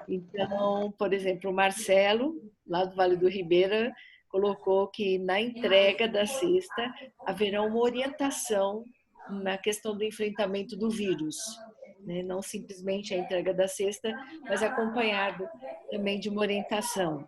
Então, por exemplo, o Marcelo, lá do Vale do Ribeira, colocou que na entrega da cesta haverá uma orientação na questão do enfrentamento do vírus, né? Não simplesmente a entrega da cesta, mas acompanhado também de uma orientação.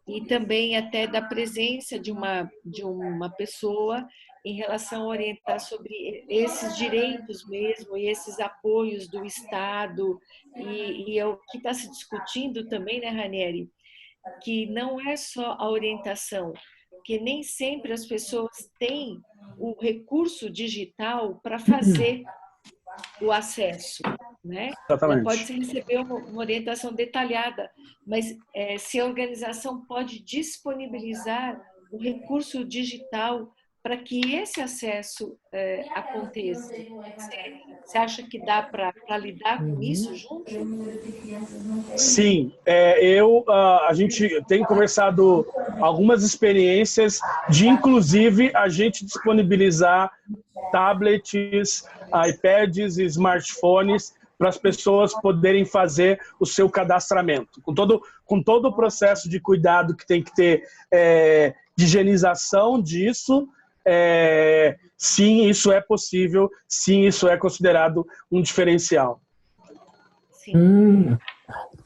E também até da presença de uma pessoa em relação a orientar sobre esses direitos mesmo e esses apoios do Estado. E é o que está se discutindo também, né, Ranieri? Que não é só a orientação, que nem sempre as pessoas têm o recurso digital para fazer o acesso. né? Exatamente. Ela pode receber uma orientação detalhada, mas se a organização pode disponibilizar o recurso digital para que esse acesso aconteça. Você acha que dá para lidar com isso junto? Sim, a gente tem conversado algumas experiências de, inclusive, a gente disponibilizar tablets, iPads e smartphones para as pessoas poderem fazer o seu cadastramento. Com todo o processo de cuidado que tem que ter de higienização disso, sim, isso é possível, sim, isso é considerado um diferencial. Sim.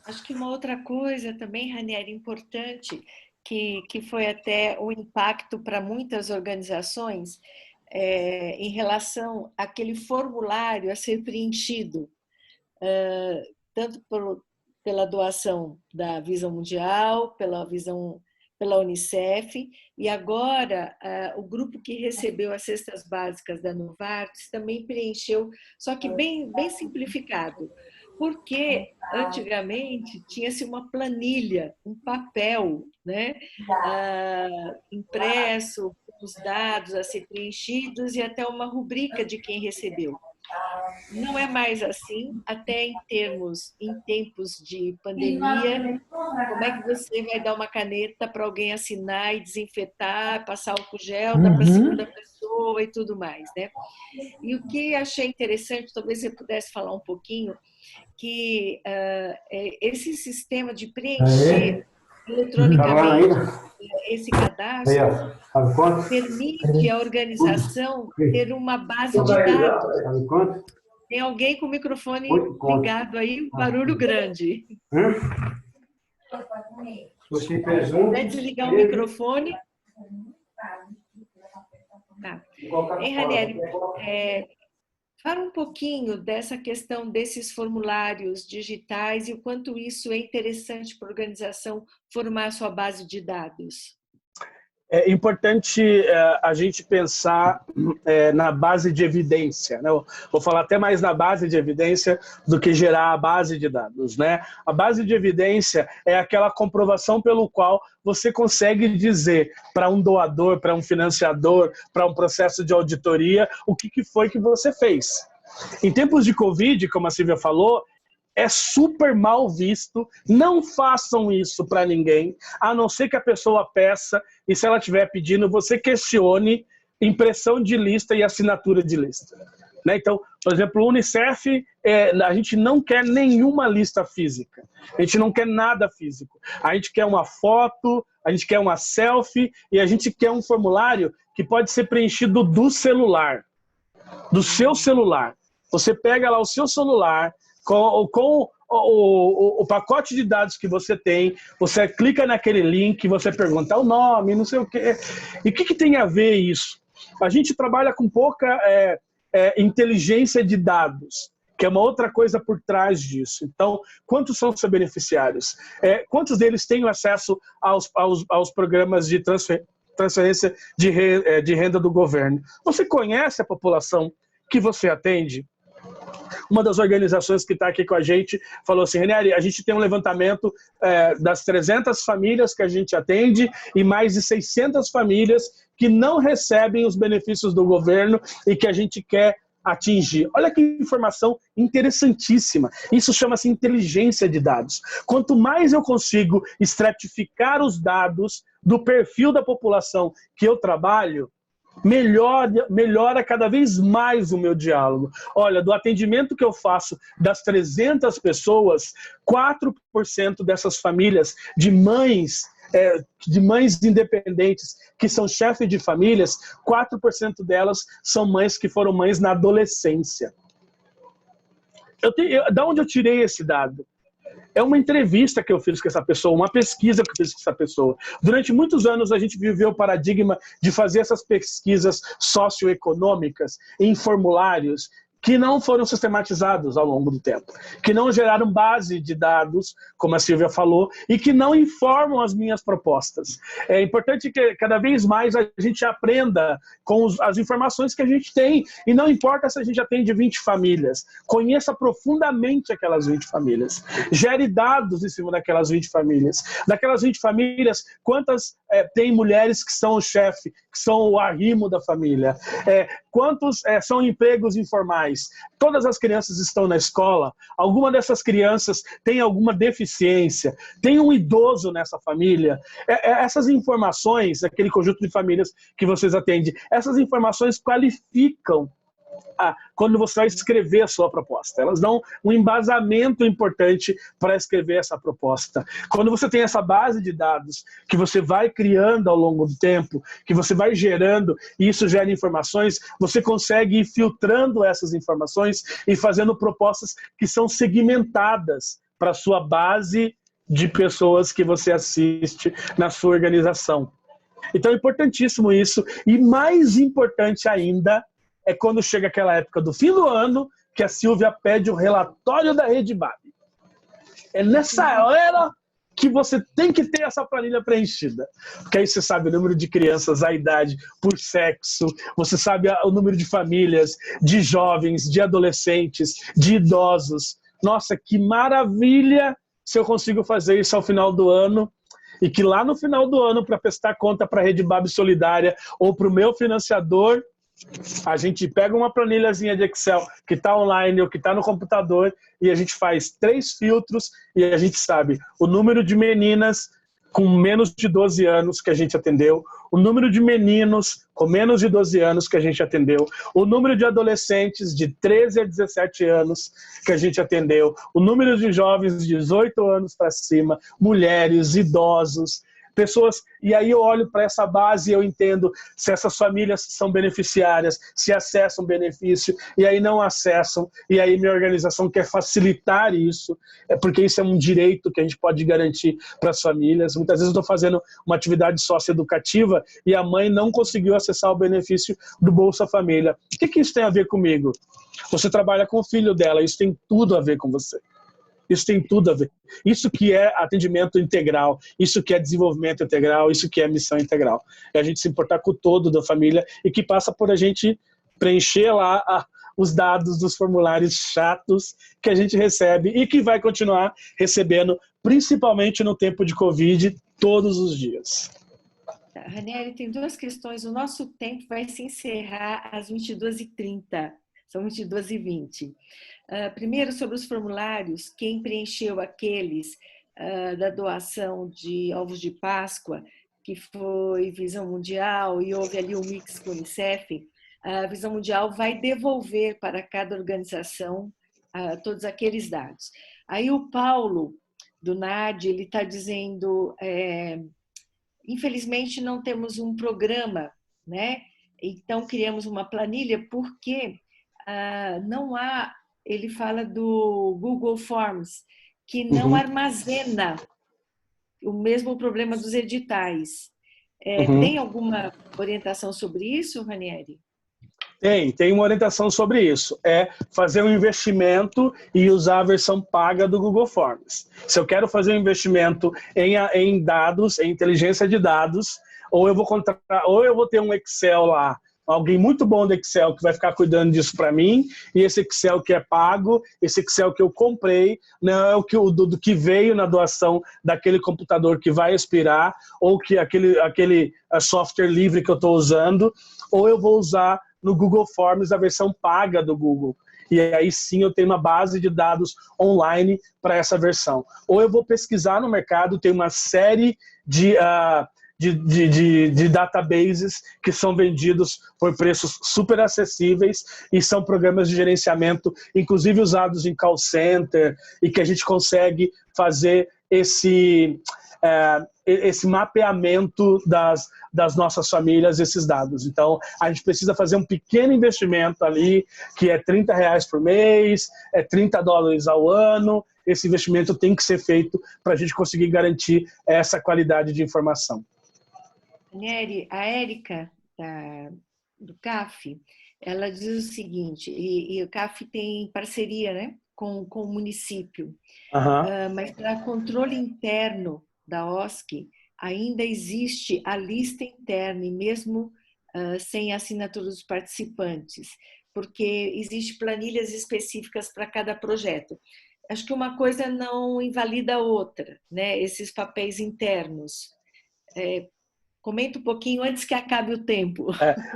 Acho que uma outra coisa também, Ranieri, importante, que foi até um impacto para muitas organizações, em relação àquele formulário a ser preenchido, tanto pela doação da Visão Mundial, pela Unicef, e agora o grupo que recebeu as cestas básicas da Novartis também preencheu, só que bem simplificado, porque antigamente tinha-se uma planilha, um papel, né, impresso, com os dados a ser preenchidos e até uma rubrica de quem recebeu. Não é mais assim, até em tempos de pandemia. Como é que você vai dar uma caneta para alguém assinar e desinfetar, passar álcool gel, dar para a segunda pessoa e tudo mais, né? E o que achei interessante, talvez você pudesse falar um pouquinho, que esse sistema de preencher eletronicamente esse cadastro permite a organização ter uma base de dados. Tem alguém com o microfone ligado aí, um barulho grande. Você fez um. Vai desligar o microfone. Tá. Hein, Ranieri, fala um pouquinho dessa questão desses formulários digitais e o quanto isso é interessante para a organização formar a sua base de dados. É importante a gente pensar na base de evidência, né? Vou falar até mais na base de evidência do que gerar a base de dados, né? A base de evidência é aquela comprovação pelo qual você consegue dizer para um doador, para um financiador, para um processo de auditoria, o que foi que você fez. Em tempos de Covid, como a Silvia falou, é super mal visto, não façam isso para ninguém, a não ser que a pessoa peça, e se ela estiver pedindo, você questione impressão de lista e assinatura de lista. Né? Então, por exemplo, o Unicef, a gente não quer nenhuma lista física, a gente não quer nada físico, a gente quer uma foto, a gente quer uma selfie, e a gente quer um formulário que pode ser preenchido do celular, do seu celular. Você pega lá o seu celular, com o pacote de dados que você tem, você clica naquele link, você pergunta o nome, não sei o quê. E o que tem a ver isso? A gente trabalha com pouca inteligência de dados, que é uma outra coisa por trás disso. Então, quantos são seus beneficiários? Quantos deles têm acesso aos programas de transferência de renda do governo? Você conhece a população que você atende? Uma das organizações que está aqui com a gente falou assim: Ranieri, a gente tem um levantamento das 300 famílias que a gente atende e mais de 600 famílias que não recebem os benefícios do governo e que a gente quer atingir. Olha que informação interessantíssima. Isso chama-se inteligência de dados. Quanto mais eu consigo estratificar os dados do perfil da população que eu trabalho, melhora cada vez mais o meu diálogo. Olha, do atendimento que eu faço das 300 pessoas, 4% dessas famílias de mães independentes, que são chefes de famílias, 4% delas são mães que foram mães na adolescência. Da onde eu tirei esse dado? É uma entrevista que eu fiz com essa pessoa, uma pesquisa que eu fiz com essa pessoa. Durante muitos anos a gente viveu o paradigma de fazer essas pesquisas socioeconômicas em formulários que não foram sistematizados ao longo do tempo, que não geraram base de dados, como a Silvia falou, e que não informam as minhas propostas. É importante que cada vez mais a gente aprenda com as informações que a gente tem, e não importa se a gente atende 20 famílias, conheça profundamente aquelas 20 famílias, gere dados em cima daquelas 20 famílias. Daquelas 20 famílias, quantas tem mulheres que são o chefe, que são o arrimo da família? Quantos são empregos informais? Todas as crianças estão na escola, alguma dessas crianças tem alguma deficiência, tem um idoso nessa família. Essas informações, aquele conjunto de famílias que vocês atendem, essas informações qualificam quando você vai escrever a sua proposta. Elas dão um embasamento importante para escrever essa proposta. Quando você tem essa base de dados que você vai criando ao longo do tempo, que você vai gerando, e isso gera informações, você consegue ir filtrando essas informações e fazendo propostas que são segmentadas para a sua base de pessoas que você assiste na sua organização. Então é importantíssimo isso, e mais importante ainda é quando chega aquela época do fim do ano que a Silvia pede o relatório da Redibab. É nessa hora que você tem que ter essa planilha preenchida. Porque aí você sabe o número de crianças, a idade, por sexo, você sabe o número de famílias, de jovens, de adolescentes, de idosos. Nossa, que maravilha se eu consigo fazer isso ao final do ano. E que lá no final do ano, para prestar conta para a Redibab Solidária ou para o meu financiador, a gente pega uma planilhazinha de Excel que está online ou que está no computador e a gente faz 3 filtros e a gente sabe o número de meninas com menos de 12 anos que a gente atendeu, o número de meninos com menos de 12 anos que a gente atendeu, o número de adolescentes de 13 a 17 anos que a gente atendeu, o número de jovens de 18 anos para cima, mulheres, idosos, pessoas, e aí eu olho para essa base e eu entendo se essas famílias são beneficiárias, se acessam benefício, e aí não acessam, e aí minha organização quer facilitar isso, porque isso é um direito que a gente pode garantir para as famílias. Muitas vezes eu estou fazendo uma atividade socioeducativa e a mãe não conseguiu acessar o benefício do Bolsa Família. O que isso tem a ver comigo? Você trabalha com o filho dela, isso tem tudo a ver com você. Isso tem tudo a ver. Isso que é atendimento integral, isso que é desenvolvimento integral, isso que é missão integral. É a gente se importar com o todo da família e que passa por a gente preencher lá os dados dos formulários chatos que a gente recebe e que vai continuar recebendo, principalmente no tempo de Covid, todos os dias. Ranieri, tem 2 questões. O nosso tempo vai se encerrar às 22h30. São 22h20. Primeiro, sobre os formulários, quem preencheu aqueles da doação de ovos de Páscoa, que foi Visão Mundial, e houve ali um mix com o Unicef, a Visão Mundial vai devolver para cada organização todos aqueles dados. Aí o Paulo, do NAD, ele está dizendo, infelizmente não temos um programa, né? Então criamos uma planilha porque não há. Ele fala do Google Forms, que não armazena o mesmo problema dos editais. Tem alguma orientação sobre isso, Ranieri? Tem uma orientação sobre isso. É fazer um investimento e usar a versão paga do Google Forms. Se eu quero fazer um investimento em dados, em inteligência de dados, ou eu vou ter um Excel lá, alguém muito bom do Excel que vai ficar cuidando disso para mim, e esse Excel que é pago, esse Excel que eu comprei, não é do que veio na doação daquele computador que vai expirar, ou que aquele software livre que eu estou usando, ou eu vou usar no Google Forms a versão paga do Google. E aí sim eu tenho uma base de dados online para essa versão. Ou eu vou pesquisar no mercado, tem uma série de databases que são vendidos por preços super acessíveis e são programas de gerenciamento, inclusive usados em call center, e que a gente consegue fazer esse mapeamento das nossas famílias, esses dados. Então, a gente precisa fazer um pequeno investimento ali, que é R$30 por mês, é $30 ao ano. Esse investimento tem que ser feito para a gente conseguir garantir essa qualidade de informação. Ranieri, a Érica, do CAF, Ela diz o seguinte, e o CAF tem parceria, né, com o município, mas para controle interno da OSC, ainda existe a lista interna, e mesmo sem assinatura dos participantes, porque existem planilhas específicas para cada projeto. Acho que uma coisa não invalida a outra, né? Esses papéis internos. Comenta um pouquinho antes que acabe o tempo.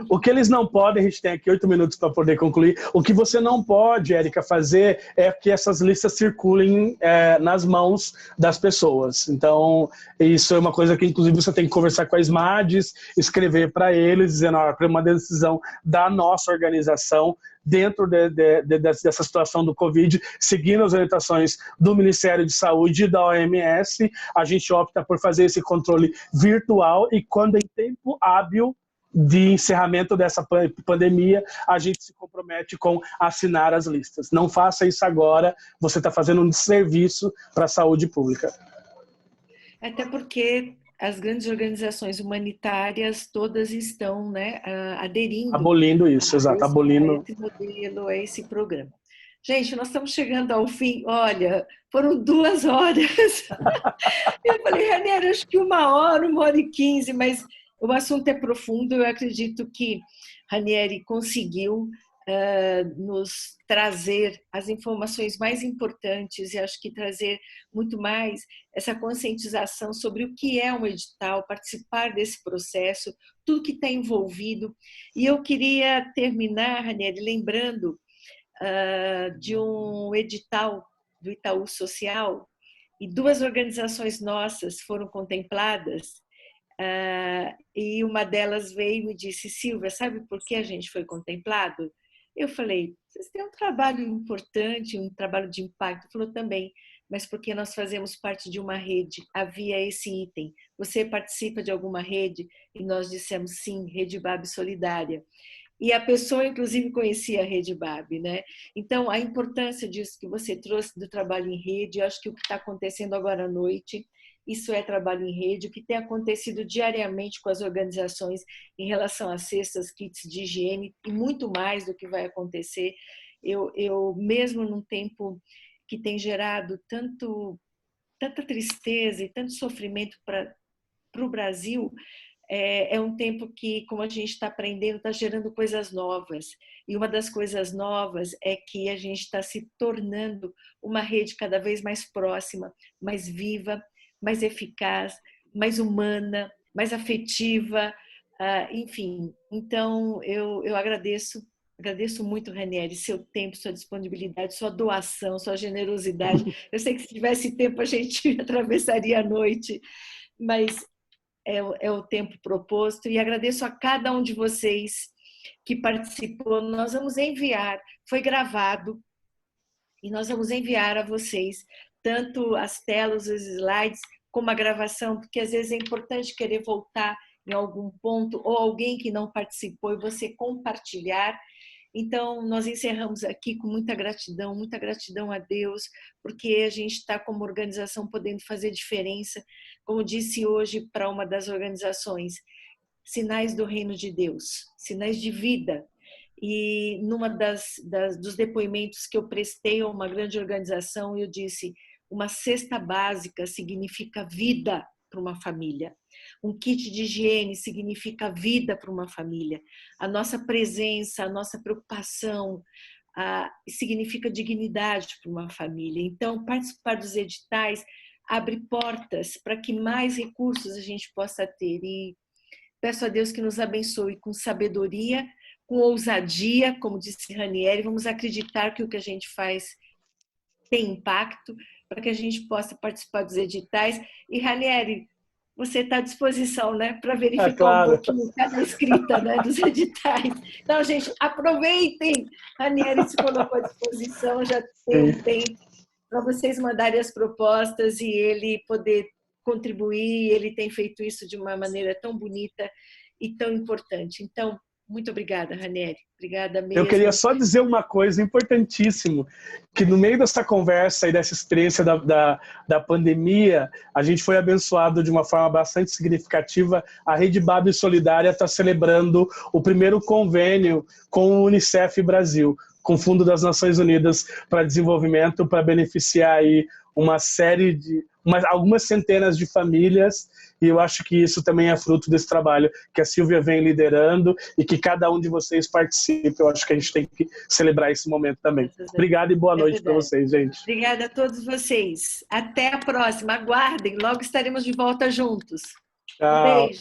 O que eles não podem, a gente tem aqui 8 minutos para poder concluir, o que você não pode, Érica, fazer é que essas listas circulem nas mãos das pessoas. Então, isso é uma coisa que, inclusive, você tem que conversar com a SMADES, escrever para eles, dizendo, é uma decisão da nossa organização, dentro dessa situação do Covid, seguindo as orientações do Ministério de Saúde e da OMS, a gente opta por fazer esse controle virtual e quando em tempo hábil de encerramento dessa pandemia, a gente se compromete com assinar as listas. Não faça isso agora, você está fazendo um desserviço para a saúde pública. Até porque as grandes organizações humanitárias todas estão, né, aderindo. Abolindo isso, exato, abolindo. A esse modelo, a esse programa. Gente, nós estamos chegando ao fim. Olha, foram 2 horas. Eu falei, Ranieri, acho que 1h e 15, mas o assunto é profundo. Eu acredito que Ranieri conseguiu nos trazer as informações mais importantes e acho que trazer muito mais essa conscientização sobre o que é um edital, participar desse processo, tudo que está envolvido. E eu queria terminar, Ranieri, lembrando de um edital do Itaú Social e 2 organizações nossas foram contempladas e uma delas veio e me disse, Silvia, sabe por que a gente foi contemplado? Eu falei, vocês têm um trabalho importante, um trabalho de impacto. Falou também, mas porque nós fazemos parte de uma rede, havia esse item. Você participa de alguma rede? E nós dissemos sim, Rede BAB Solidária. E a pessoa, inclusive, conhecia a Rede BAB, né? Então, a importância disso que você trouxe do trabalho em rede, eu acho que o que está acontecendo agora à noite, isso é trabalho em rede, o que tem acontecido diariamente com as organizações em relação a cestas, kits de higiene e muito mais do que vai acontecer. Eu mesmo num tempo que tem gerado tanta tristeza e tanto sofrimento para o Brasil, é um tempo que, como a gente está aprendendo, está gerando coisas novas. E uma das coisas novas é que a gente está se tornando uma rede cada vez mais próxima, mais viva, mais eficaz, mais humana, mais afetiva, enfim. Então, eu agradeço muito, Ranieri, seu tempo, sua disponibilidade, sua doação, sua generosidade. Eu sei que se tivesse tempo a gente atravessaria a noite, mas é o tempo proposto e agradeço a cada um de vocês que participou. Nós vamos enviar, foi gravado, e nós vamos enviar a vocês tanto as telas, os slides, como a gravação, porque às vezes é importante querer voltar em algum ponto ou alguém que não participou e você compartilhar. Então, nós encerramos aqui com muita gratidão a Deus, porque a gente está como organização podendo fazer diferença. Como disse hoje para uma das organizações, sinais do reino de Deus, sinais de vida. E numa dos depoimentos que eu prestei a uma grande organização, eu disse, uma cesta básica significa vida para uma família. Um kit de higiene significa vida para uma família. A nossa presença, a nossa preocupação significa dignidade para uma família. Então, participar dos editais abre portas para que mais recursos a gente possa ter. E peço a Deus que nos abençoe com sabedoria, com ousadia, como disse Ranieri, vamos acreditar que o que a gente faz tem impacto, para que a gente possa participar dos editais. E, Ranieri, você está à disposição, né, para verificar claro. Um pouquinho cada escrita, né, dos editais. Então, gente, aproveitem. Ranieri se colocou à disposição, já tem um tempo para vocês mandarem as propostas e ele poder contribuir. Ele tem feito isso de uma maneira tão bonita e tão importante. Então, Muito obrigada, Ranieri. Obrigada mesmo. Eu queria só dizer uma coisa importantíssima, que no meio dessa conversa e dessa experiência da pandemia, a gente foi abençoado de uma forma bastante significativa. A Rede Babi Solidária está celebrando o primeiro convênio com o Unicef Brasil, com o Fundo das Nações Unidas para Desenvolvimento, para beneficiar aí uma série de algumas centenas de famílias, e eu acho que isso também é fruto desse trabalho que a Sílvia vem liderando e que cada um de vocês participe. Eu acho que a gente tem que celebrar esse momento também. Obrigado e boa noite para vocês, gente. Obrigada a todos vocês. Até a próxima. Aguardem, logo estaremos de volta juntos. Tchau. Um beijo.